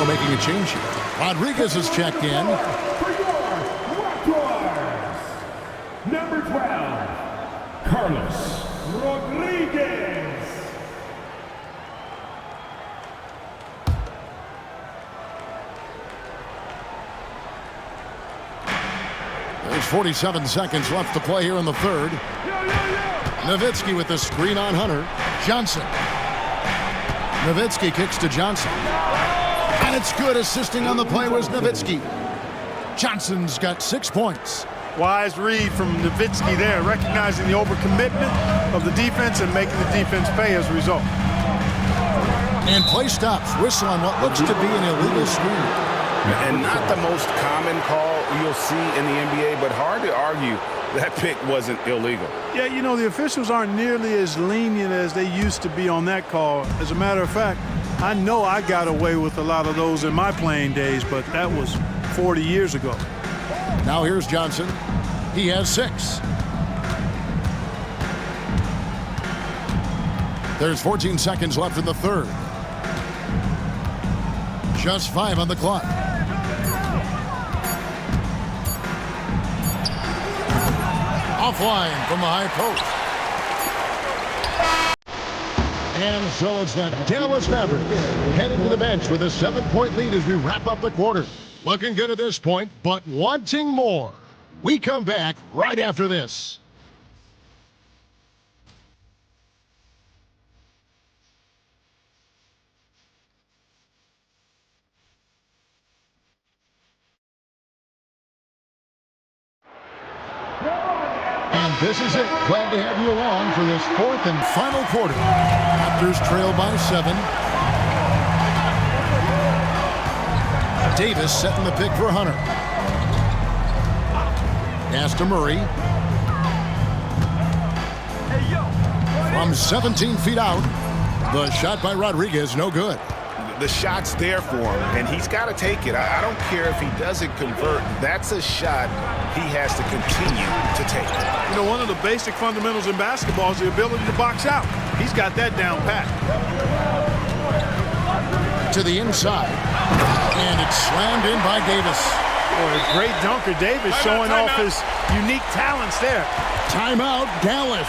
Making a change here. Rodriguez is checked in. For your Raptors, number 12, Carlos Rodriguez. There's 47 seconds left to play here in the third. Nowitzki with the screen on Hunter. Johnson. Nowitzki kicks to Johnson. And it's good. Assisting on the play was Nowitzki. Johnson's got 6 points. Wise read from Nowitzki there, recognizing the overcommitment of the defense and making the defense pay as a result. And play stops. Whistle on what looks to be an illegal screen. And not the most common call you'll see in the NBA, but hard to argue that pick wasn't illegal. Yeah, you know, the officials aren't nearly as lenient as they used to be on that call. As a matter of fact, I know I got away with a lot of those in my playing days, but that was 40 years ago. Now here's Johnson. He has 6. There's 14 seconds left in the third. Just 5 on the clock. Offline from the high post. And so it's the Dallas Mavericks heading to the bench with a 7-point lead as we wrap up the quarter. Looking good at this point, but wanting more. We come back right after this. And this is it. Glad to have you along for this 4th and final quarter. Raptors trail by 7. Davis setting the pick for Hunter. Pass to Murray. From 17 feet out. The shot by Rodriguez, no good. The shot's there for him, and he's got to take it. I don't care if he doesn't convert. That's a shot he has to continue to take. You know, one of the basic fundamentals in basketball is the ability to box out. He's got that down pat. To the inside. And it's slammed in by Davis. Boy, a great dunker. Davis showing off his unique talents there. Timeout, Dallas.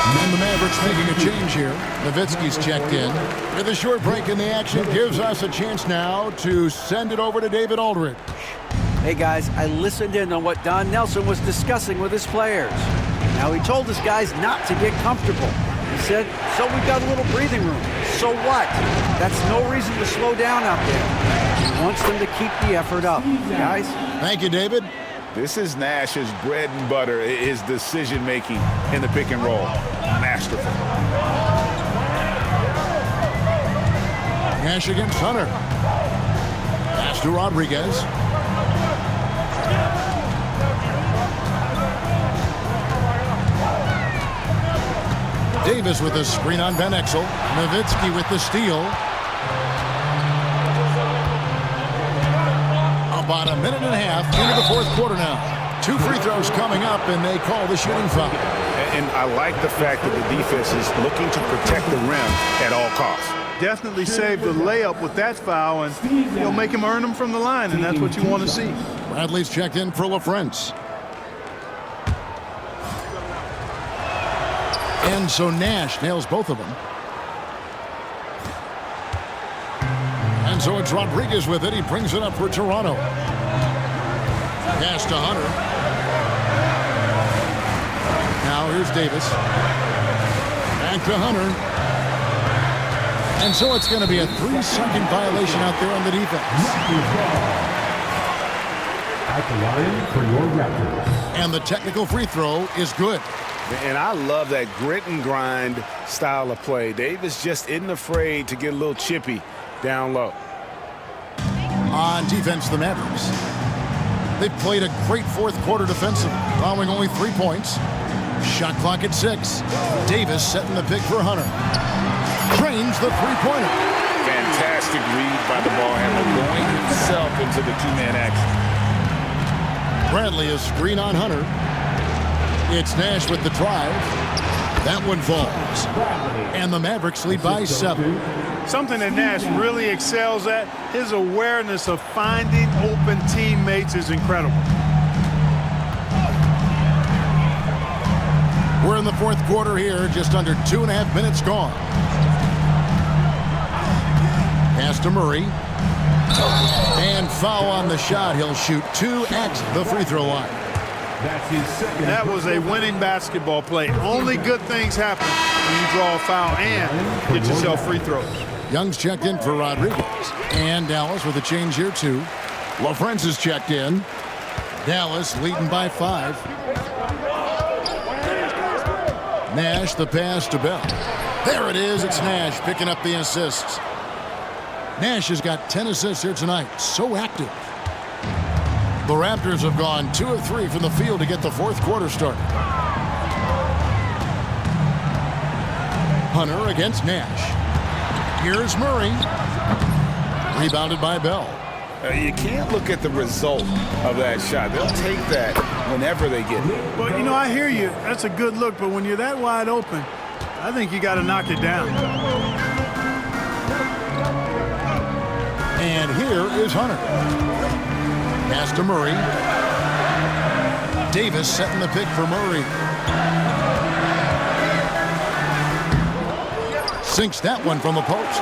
And the Mavericks making a change here. Nowitzki's checked in. With a short break in the action, gives us a chance now to send it over to David Aldridge. Hey guys, I listened in on what Don Nelson was discussing with his players. Now he told his guys not to get comfortable. He said, so we've got a little breathing room. So what? That's no reason to slow down out there. He wants them to keep the effort up. Guys? Thank you, David. This is Nash's bread and butter, his decision-making in the pick and roll. Masterful. Nash against Hunter. Pass to Rodriguez. Davis with a screen on Van Exel. Nowitzki with the steal. About a minute and a half into the 4th quarter now. 2 free throws coming up, and they call the shooting foul. And I like the fact that the defense is looking to protect the rim at all costs. Definitely saved the layup with that foul, and you'll make him earn them from the line, and that's what you want to see. Bradley's checked in for LaFrance. And so Nash nails both of them. And so it's Rodriguez with it. He brings it up for Toronto. Pass to Hunter. Now here's Davis. Back to Hunter. And so it's going to be a 3-second violation out there on the defense. At the line for your Raptors. And the technical free throw is good. And I love that grit and grind style of play. Davis just isn't afraid to get a little chippy down low. On defense, the Mavericks. They've played a great 4th quarter defensively, allowing only 3 points. Shot clock at 6. Davis setting the pick for Hunter. Trains the three-pointer. Fantastic read by the ball handler, going himself into the 2-man action. Bradley is screen on Hunter. It's Nash with the drive. That one falls. And the Mavericks lead by 7. Something that Nash really excels at, his awareness of finding open teammates is incredible. We're in the 4th quarter here, just under 2.5 minutes gone. Pass to Murray. And foul on the shot. He'll shoot 2 at the free throw line. That was a winning basketball play. Only good things happen when you draw a foul and get yourself free throws. Young's checked in for Rodriguez. And Dallas with a change here, too. LaFrance is checked in. Dallas leading by 5. Nash, the pass to Bell. There it is. It's Nash picking up the assists. Nash has got 10 assists here tonight. So active. The Raptors have gone 2 of 3 from the field to get the fourth quarter started. Hunter against Nash. Here's Murray. Rebounded by Bell. You can't look at the result of that shot. They'll take that whenever they get it. Well, you know, I hear you. That's a good look, but when you're that wide open, I think you got to knock it down. And here is Hunter. Pass to Murray. Davis setting the pick for Murray. Sinks that one from the post.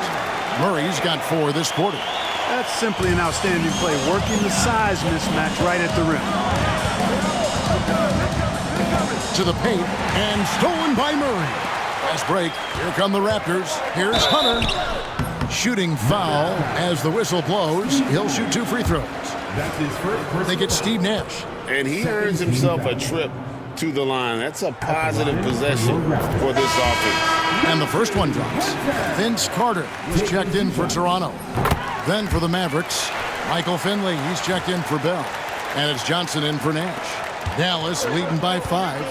Murray's got 4 this quarter. That's simply an outstanding play, working the size mismatch right at the rim. To the paint, and stolen by Murray. Fast break. Here come the Raptors. Here's Hunter. Shooting foul as the whistle blows. He'll shoot 2 free throws. They get Steve Nash. And he earns himself a trip to the line. That's a positive possession for this offense. And the first one drops. Vince Carter is checked in for Toronto. Then for the Mavericks, Michael Finley, he's checked in for Bell. And it's Johnson in for Nash. Dallas leading by 5.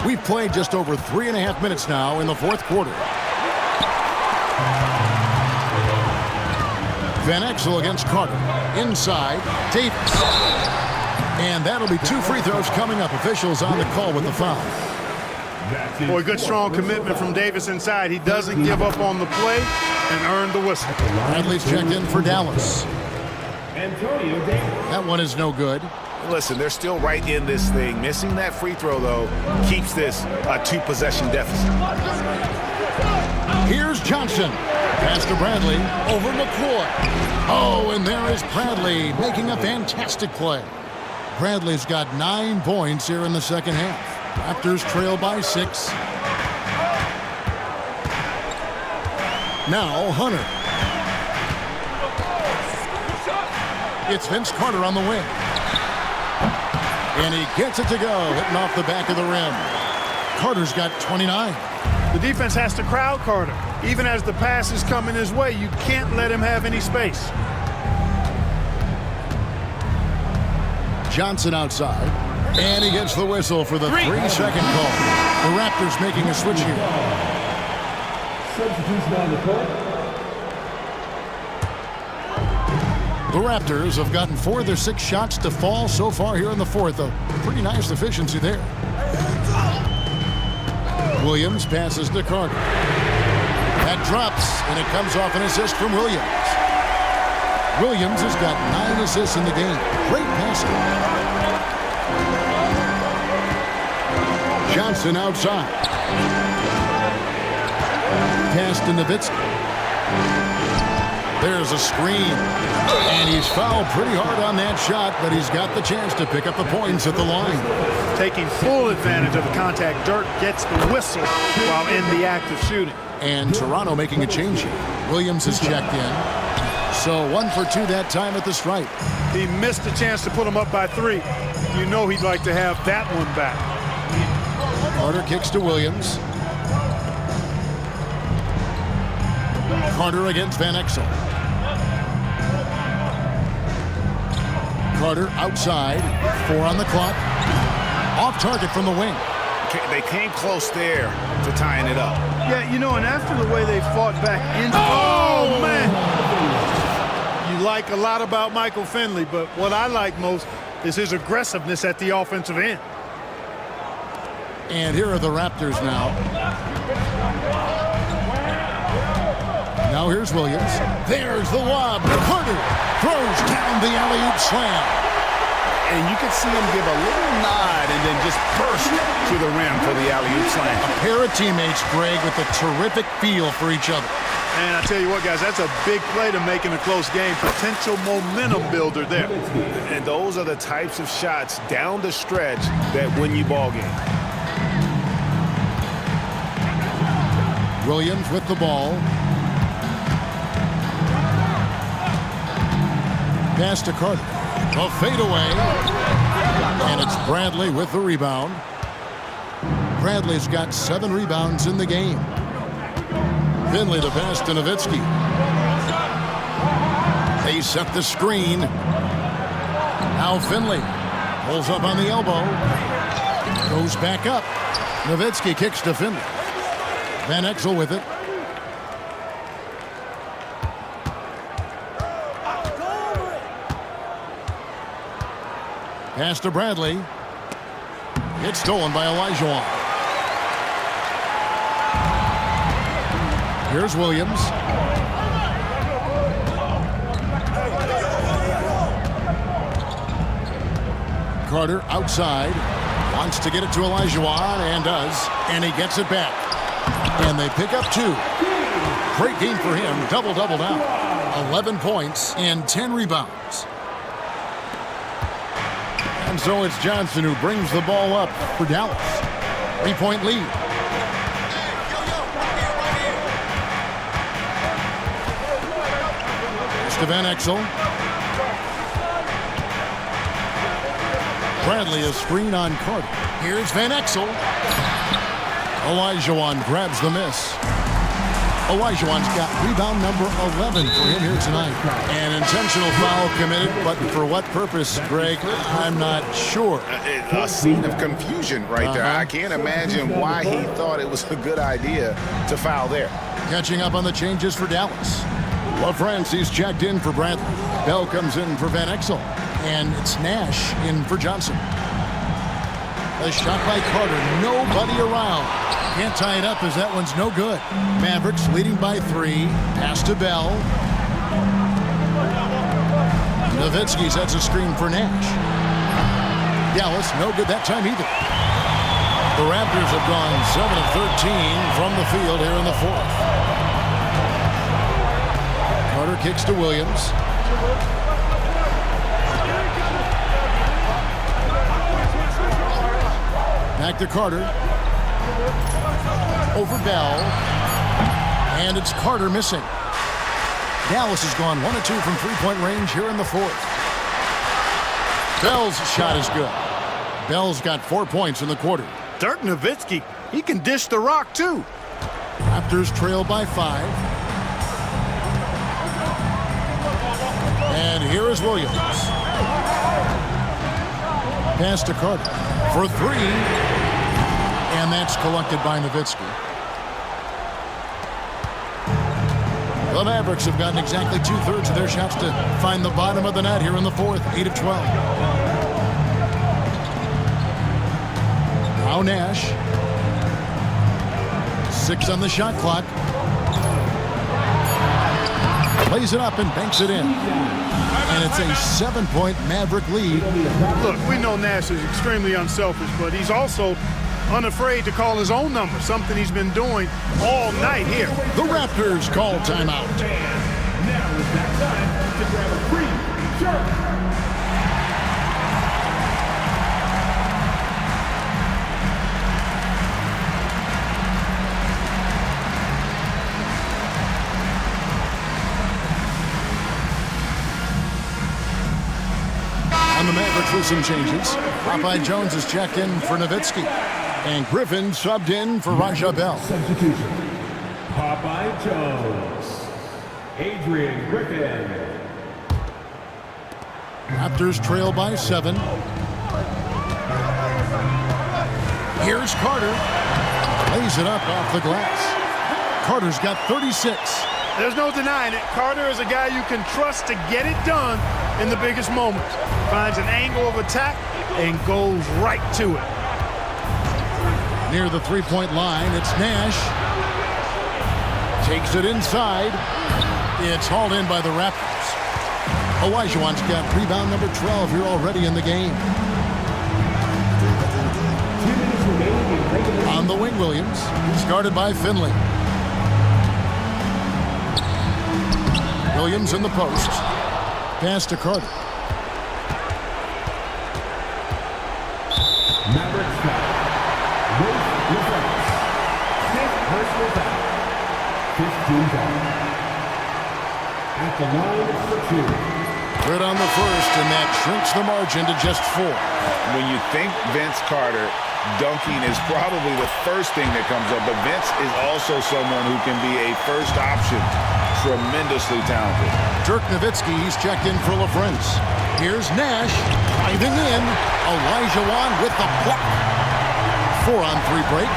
We've played just over 3.5 minutes now in the fourth quarter. Van Exel against Carter. Inside, Davis. And that'll be 2 free throws coming up. Officials on the call with the foul. Boy, good strong commitment from Davis inside. He doesn't give up on the play and earned the whistle. Bradley's checked in for Dallas. That one is no good. Listen, they're still right in this thing. Missing that free throw, though, keeps this a 2-possession deficit. Here's Johnson. Pass to Bradley. Over McCoy. Oh, and there is Bradley making a fantastic play. Bradley's got 9 points here in the second half. Raptors trail by 6. Now Hunter. It's Vince Carter on the wing. And he gets it to go, hitting off the back of the rim. Carter's got 29. The defense has to crowd Carter. Even as the pass is coming his way, you can't let him have any space. Johnson outside. And he gets the whistle for the 3-second call. The Raptors making a switch here. The Raptors have gotten 4 of their 6 shots to fall so far here in the fourth. A pretty nice efficiency there. Williams passes to Carter. That drops, and it comes off an assist from Williams. Williams has got 9 assists in the game. Great passing. Johnson outside. Pass to Nowitzki. There's a screen. And he's fouled pretty hard on that shot, but he's got the chance to pick up the points at the line. Taking full advantage of the contact. Dirk gets the whistle while in the act of shooting. And Toronto making a change here. Williams is checked in. So 1 for 2 that time at the stripe. He missed a chance to put him up by 3. You know he'd like to have that one back. Carter kicks to Williams. Carter against Van Exel. Carter outside. 4 on the clock. Off target from the wing. They came close there to tying it up. Yeah, you know, and after the way they fought back into... Oh, man! You like a lot about Michael Finley, but what I like most is his aggressiveness at the offensive end. And here are the Raptors now. Now here's Williams. There's the lob. Carter throws down the alley-oop slam. And you can see him give a little nod and then just burst to the rim for the alley-oop slam. A pair of teammates, Greg, with a terrific feel for each other. And I tell you what, guys, that's a big play to make in a close game. Potential momentum builder there. And those are the types of shots down the stretch that win you ball games. Williams with the ball. Pass to Carter. A fadeaway. And it's Bradley with the rebound. Bradley's got 7 rebounds in the game. Finley the pass to Nowitzki. They set the screen. Now Finley pulls up on the elbow. Goes back up. Nowitzki kicks to Finley. Van Exel with it. Pass to Bradley. It's stolen by Olajuwon. Here's Williams. Carter outside. Wants to get it to Olajuwon and does. And he gets it back. And they pick up 2. Great game for him. Double-double now. 11 points and 10 rebounds. And so it's Johnson who brings the ball up for Dallas. 3-point lead. To Van Exel. Bradley a screen on Carter. Here's Van Exel. Olajuwon grabs the miss. Olajuwon's got rebound number 11 for him here tonight. An intentional foul committed, but for what purpose, Greg? I'm not sure. A scene of confusion right there. I can't imagine why he thought it was a good idea to foul there. Catching up on the changes for Dallas. LaFrancis checked in for Bradley. Bell comes in for Van Exel. And it's Nash in for Johnson. A shot by Carter. Nobody around. Can't tie it up as that one's no good. Mavericks leading by 3. Pass to Bell. Nowitzki sets a screen for Nash. Dallas no good that time either. The Raptors have gone 7 of 13 from the field here in the 4th. Carter kicks to Williams. Back to Carter. Over Bell. And it's Carter missing. Dallas has gone 1 of 2 from 3-point range here in the 4th. Bell's shot is good. Bell's got 4 points in the quarter. Dirk Nowitzki, he can dish the rock too. Raptors trail by 5. And here is Williams. Pass to Carter for 3. And that's collected by Nowitzki. The Mavericks have gotten exactly 2/3 of their shots to find the bottom of the net here in the 4th. 8 of 12. Now Nash. 6 on the shot clock. Plays it up and banks it in. And it's a 7-point Maverick lead. Look, we know Nash is extremely unselfish, but he's also unafraid to call his own number, something he's been doing all night here. The Raptors call timeout. Now is that time to grab a free shirt. The Mavericks with some changes. Popeye Jones is checked in for Nowitzki. And Griffin subbed in for Raja Bell. Substitution. Popeye Jones. Adrian Griffin. Raptors trail by 7. Here's Carter. Lays it up off the glass. Carter's got 36. There's no denying it. Carter is a guy you can trust to get it done in the biggest moments. Finds an angle of attack and goes right to it. Near the 3-point line, it's Nash. Takes it inside. It's hauled in by the Raptors. Olajuwon's got rebound number 12 here already in the game. On the wing, Williams. Started by Finley. Williams in the post. Pass to Carter. Mavericks foul. With reflects. 6th personal foul. 15 foul. At the line for 2. Good on the first, and that shrinks the margin to just 4. When you think Vince Carter, dunking is probably the first thing that comes up, but Vince is also someone who can be a first option tremendously talented. Dirk Nowitzki, he's checked in for LaFrance. Here's Nash, driving in. Olajuwon with the block. 4-on-3 break.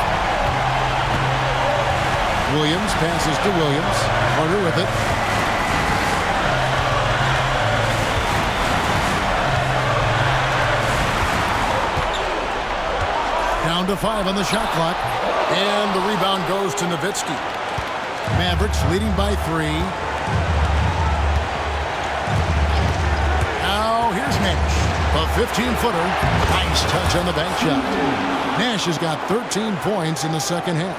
Williams passes to Williams. Carter with it. Down to 5 on the shot clock. And the rebound goes to Nowitzki. Mavericks leading by 3. Now here's Nash. A 15-footer. Nice touch on the bank shot. Nash has got 13 points in the second half.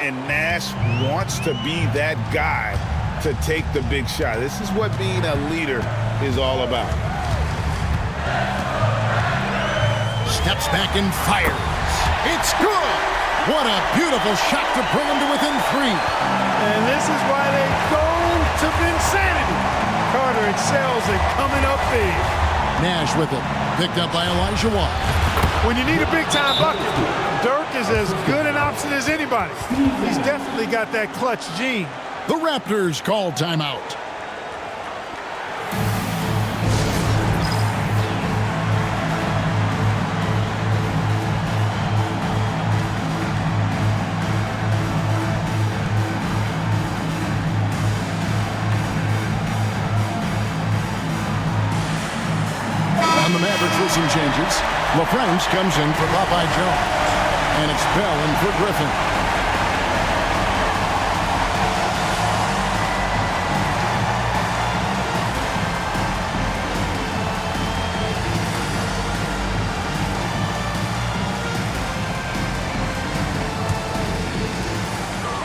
And Nash wants to be that guy to take the big shot. This is what being a leader is all about. Steps back and fires. It's good. What a beautiful shot to bring him to within 3. And this is why they go to Vinsanity. Carter excels at coming up big. Nash with it. Picked up by Olajuwon. When you need a big-time bucket, Dirk is as good an option as anybody. He's definitely got that clutch gene. The Raptors call timeout. On the Mavericks with some changes. LaFrance comes in for Popeye Jones. And it's Bell in for Griffin.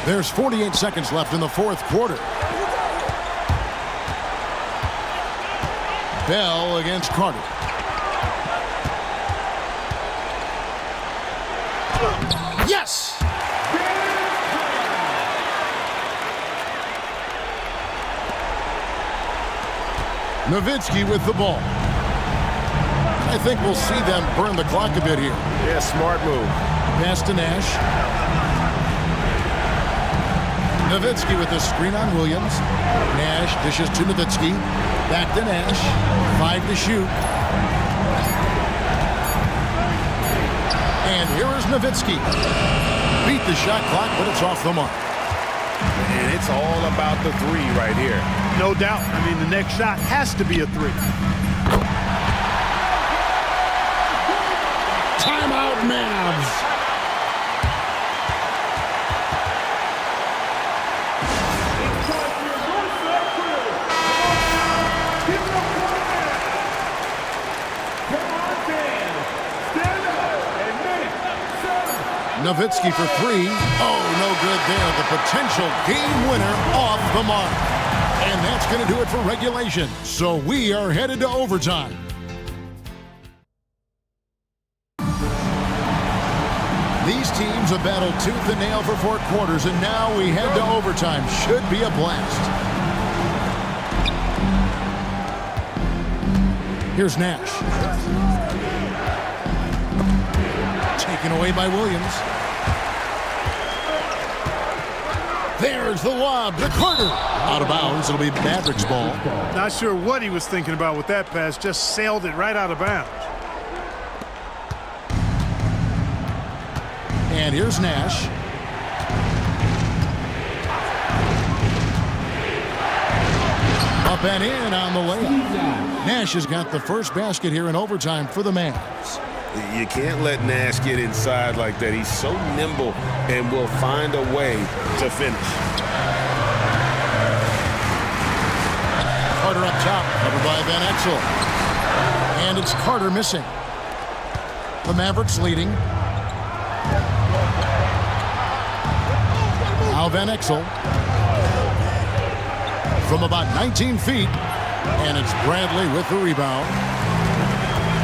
There's 48 seconds left in the fourth quarter. Bell against Carter. Yes! Nowitzki with the ball. I think we'll see them burn the clock a bit here. Yeah, smart move. Pass to Nash. Nowitzki with the screen on Williams. Nash dishes to Nowitzki. Back to Nash. 5 to shoot. And here is Nowitzki. Beat the shot clock, but it's off the mark. And it's all about the 3 right here. No doubt. I mean, the next shot has to be a 3. Timeout, Mavs. Nowitzki for 3. Oh, no good there. The potential game winner off the mark. And that's going to do it for regulation. So we are headed to overtime. These teams have battled tooth and nail for 4 quarters, and now we head to overtime. Should be a blast. Here's Nash. Taken away by Williams. There's the lob to Carter. Out of bounds. It'll be Mavericks ball. Not sure what he was thinking about with that pass. Just sailed it right out of bounds. And here's Nash. Up and in on the layup. Nash has got the first basket here in overtime for the Mavs. You can't let Nash get inside like that. He's so nimble and will find a way to finish. Carter up top, covered by Van Exel. And it's Carter missing. The Mavericks leading. Now Van Exel. From about 19 feet. And it's Bradley with the rebound.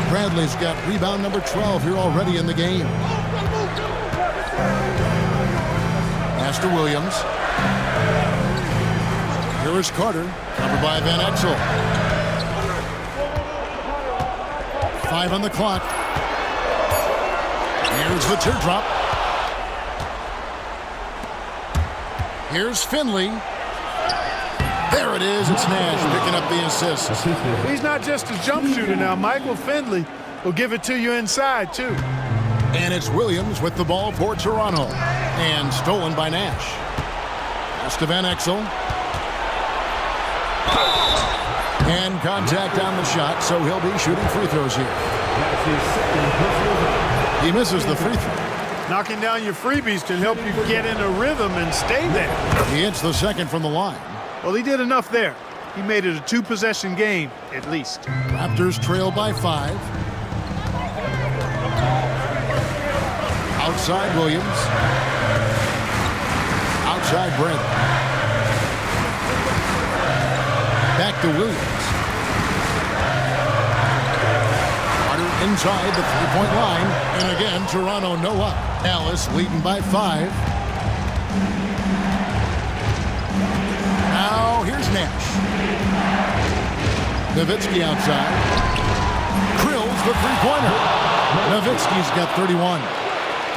Bradley's got rebound number 12 here already in the game. Pass to Williams. Here is Carter, covered by Van Exel. 5 on the clock. Here's the teardrop. Here's Finley. There it is. It's Nash picking up the assist. He's not just a jump shooter now. Michael Finley will give it to you inside, too. And it's Williams with the ball for Toronto. And stolen by Nash. Pass to Van Exel. And contact on the shot, so he'll be shooting free throws here. He misses the free throw. Knocking down your freebies can help you get in a rhythm and stay there. He hits the second from the line. Well, he did enough there. He made it a two-possession game, at least. Raptors trail by 5. Outside Williams. Outside Brent. Back to Williams. Carter inside the three-point line. And again, Toronto no up. Dallas leading by 5. Now here's Nash. Nowitzki outside. Krills the three-pointer. Nowitzki's got 31.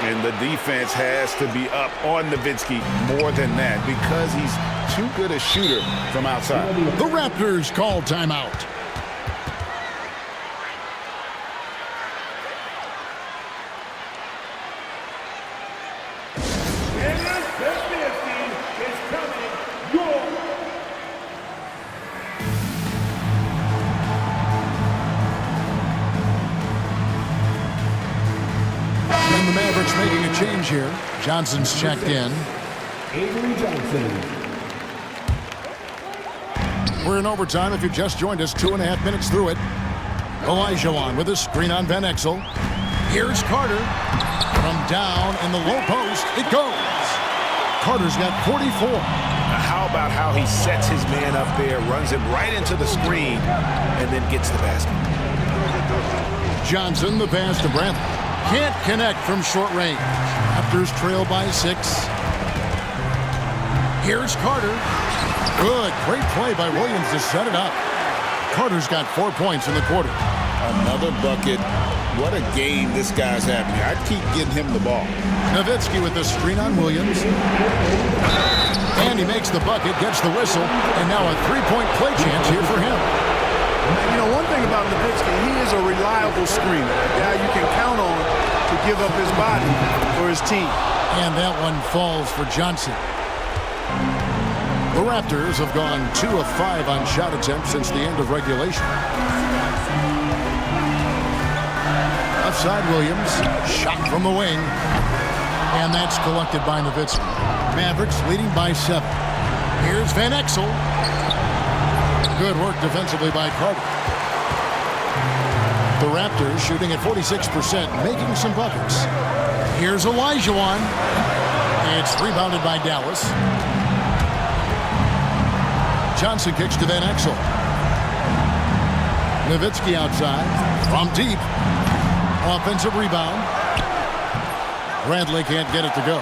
And the defense has to be up on Nowitzki more than that because he's too good a shooter from outside. The Raptors call timeout. And the Mavericks making a change here. Johnson's checked in. Avery Johnson. We're in overtime. If you just joined us, 2.5 minutes through it. Olajuwon with a screen on Van Exel. Here's Carter. From down in the low post, it goes. Carter's got 44. How about how he sets his man up there, runs him right into the screen, and then gets the basket. Johnson, the pass to Brantley. Can't connect from short range. Raptors trail by 6. Here's Carter. Good, great play by Williams to set it up. Carter's got 4 points in the quarter. Another bucket. What a game this guy's having. I'd keep getting him the ball. Nowitzki with the screen on Williams. And he makes the bucket, gets the whistle, and now a three-point play chance here for him. You know, one thing about Nowitzki, he is a reliable screener. A guy you can count on to give up his body for his team. And that one falls for Johnson. The Raptors have gone 2 of 5 on shot attempts since the end of regulation. Outside Williams, shot from the wing. And that's collected by Nowitzki. Mavericks leading by 7. Here's Van Exel. Good work defensively by Carter. The Raptors shooting at 46%, making some buckets. Here's Olajuwon. It's rebounded by Dallas. Johnson kicks to Van Exel. Nowitzki outside. From deep. Offensive rebound. Bradley can't get it to go.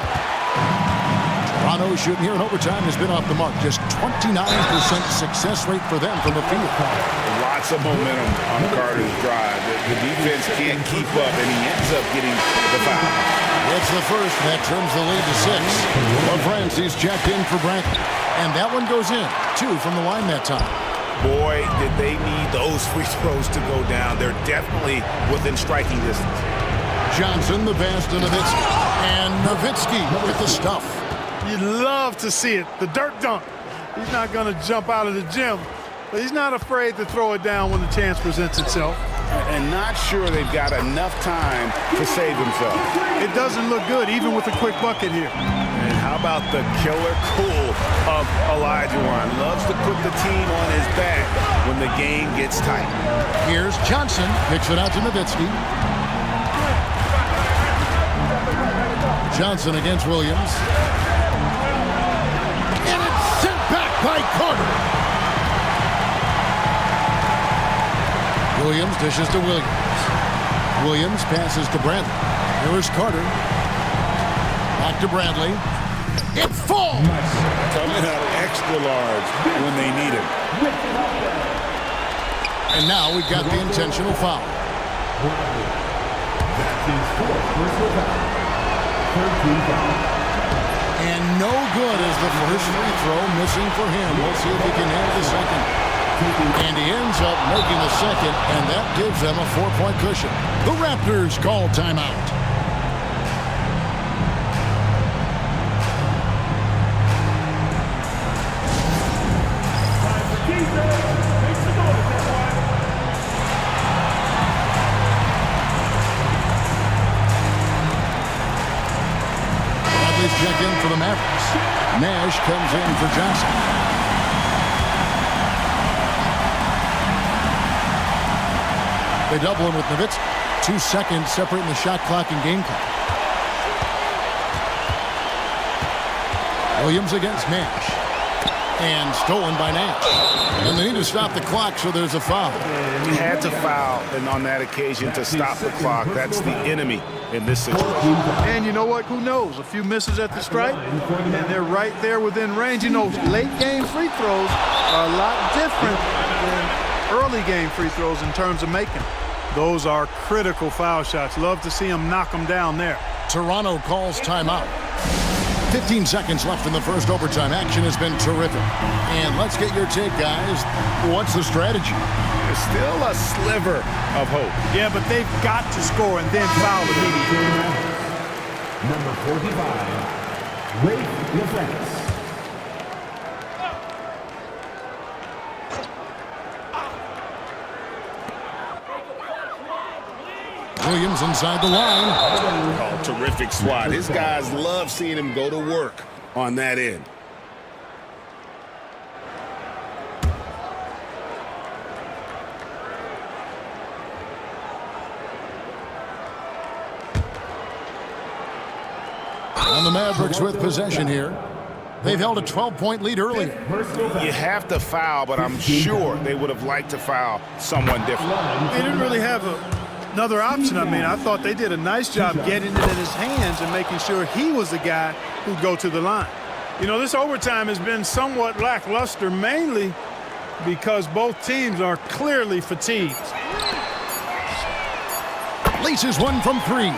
Toronto shooting here in overtime has been off the mark. Just 29% success rate for them from the field. Lots of momentum on Carter's drive. The defense can't keep up, and he ends up getting the foul. It's the first. That turns the lead to 6. Well, friends, he's checked in for Brantley. And that one goes in. 2 from the line that time. Boy, did they need those free throws to go down. They're definitely within striking distance. Johnson, the pass to Nowitzki. And Nowitzki with the stuff. You'd love to see it. The dirt dunk. He's not going to jump out of the gym, but he's not afraid to throw it down when the chance presents itself. And not sure they've got enough time to save themselves. It doesn't look good, even with a quick bucket here. And how about the killer cool of Olajuwon? Loves to put the team on his back when the game gets tight. Here's Johnson. Kicks it out to Nowitzki. Johnson against Williams. And it's sent back by Carter. Williams dishes to Williams. Williams passes to Bradley. Here is Carter. Back to Bradley. It falls! Coming out extra large when they need him. And now we've got the intentional foul. That's his 4th personal foul. 13 foul. And no good as the first free throw missing for him. We'll see if he can handle the second. And he ends up making the second, and that gives them a 4-point cushion. The Raptors call timeout. Bradley's checked in for the Mavericks. Nash comes in for Johnson. They double him with Nowitzki. 2 seconds separating the shot clock and game clock. Williams against Nash. And stolen by Nash. And they need to stop the clock, so there's a foul. He had to foul, and on that occasion to stop the clock. That's the enemy in this situation. And you know what? Who knows? A few misses at the stripe, and they're right there within range. You know, late game free throws are a lot different than early game free throws in terms of making. Those are critical foul shots. Love to see him knock them down there. Toronto calls timeout. 15 seconds left in the first overtime. Action has been terrific. And let's get your take, guys. What's the strategy? There's still a sliver of hope. Yeah, but they've got to score and then foul immediately. Number 45, Rafe LaFrance. Williams inside the line. Oh, terrific swat. His guys love seeing him go to work on that end. And the Mavericks with possession here. They've held a 12-point lead earlier. You have to foul, but I'm sure they would have liked to foul someone different. They didn't really have another option. I mean, I thought they did a nice job getting it in his hands and making sure he was the guy who'd go to the line. You know, this overtime has been somewhat lackluster, mainly because both teams are clearly fatigued. Laces one from 3.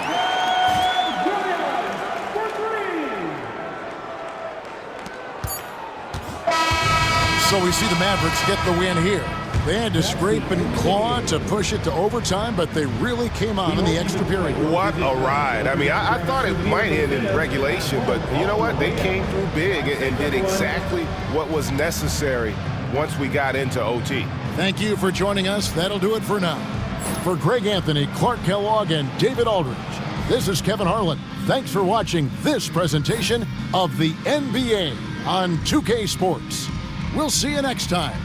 So we see the Mavericks get the win here. They had to scrape and claw to push it to overtime, but they really came on in the extra period. What a ride. I mean, I thought it might end in regulation, but you know what? They came through big and did exactly what was necessary once we got into OT. Thank you for joining us. That'll do it for now. For Greg Anthony, Clark Kellogg, and David Aldridge, this is Kevin Harlan. Thanks for watching this presentation of the NBA on 2K Sports. We'll see you next time.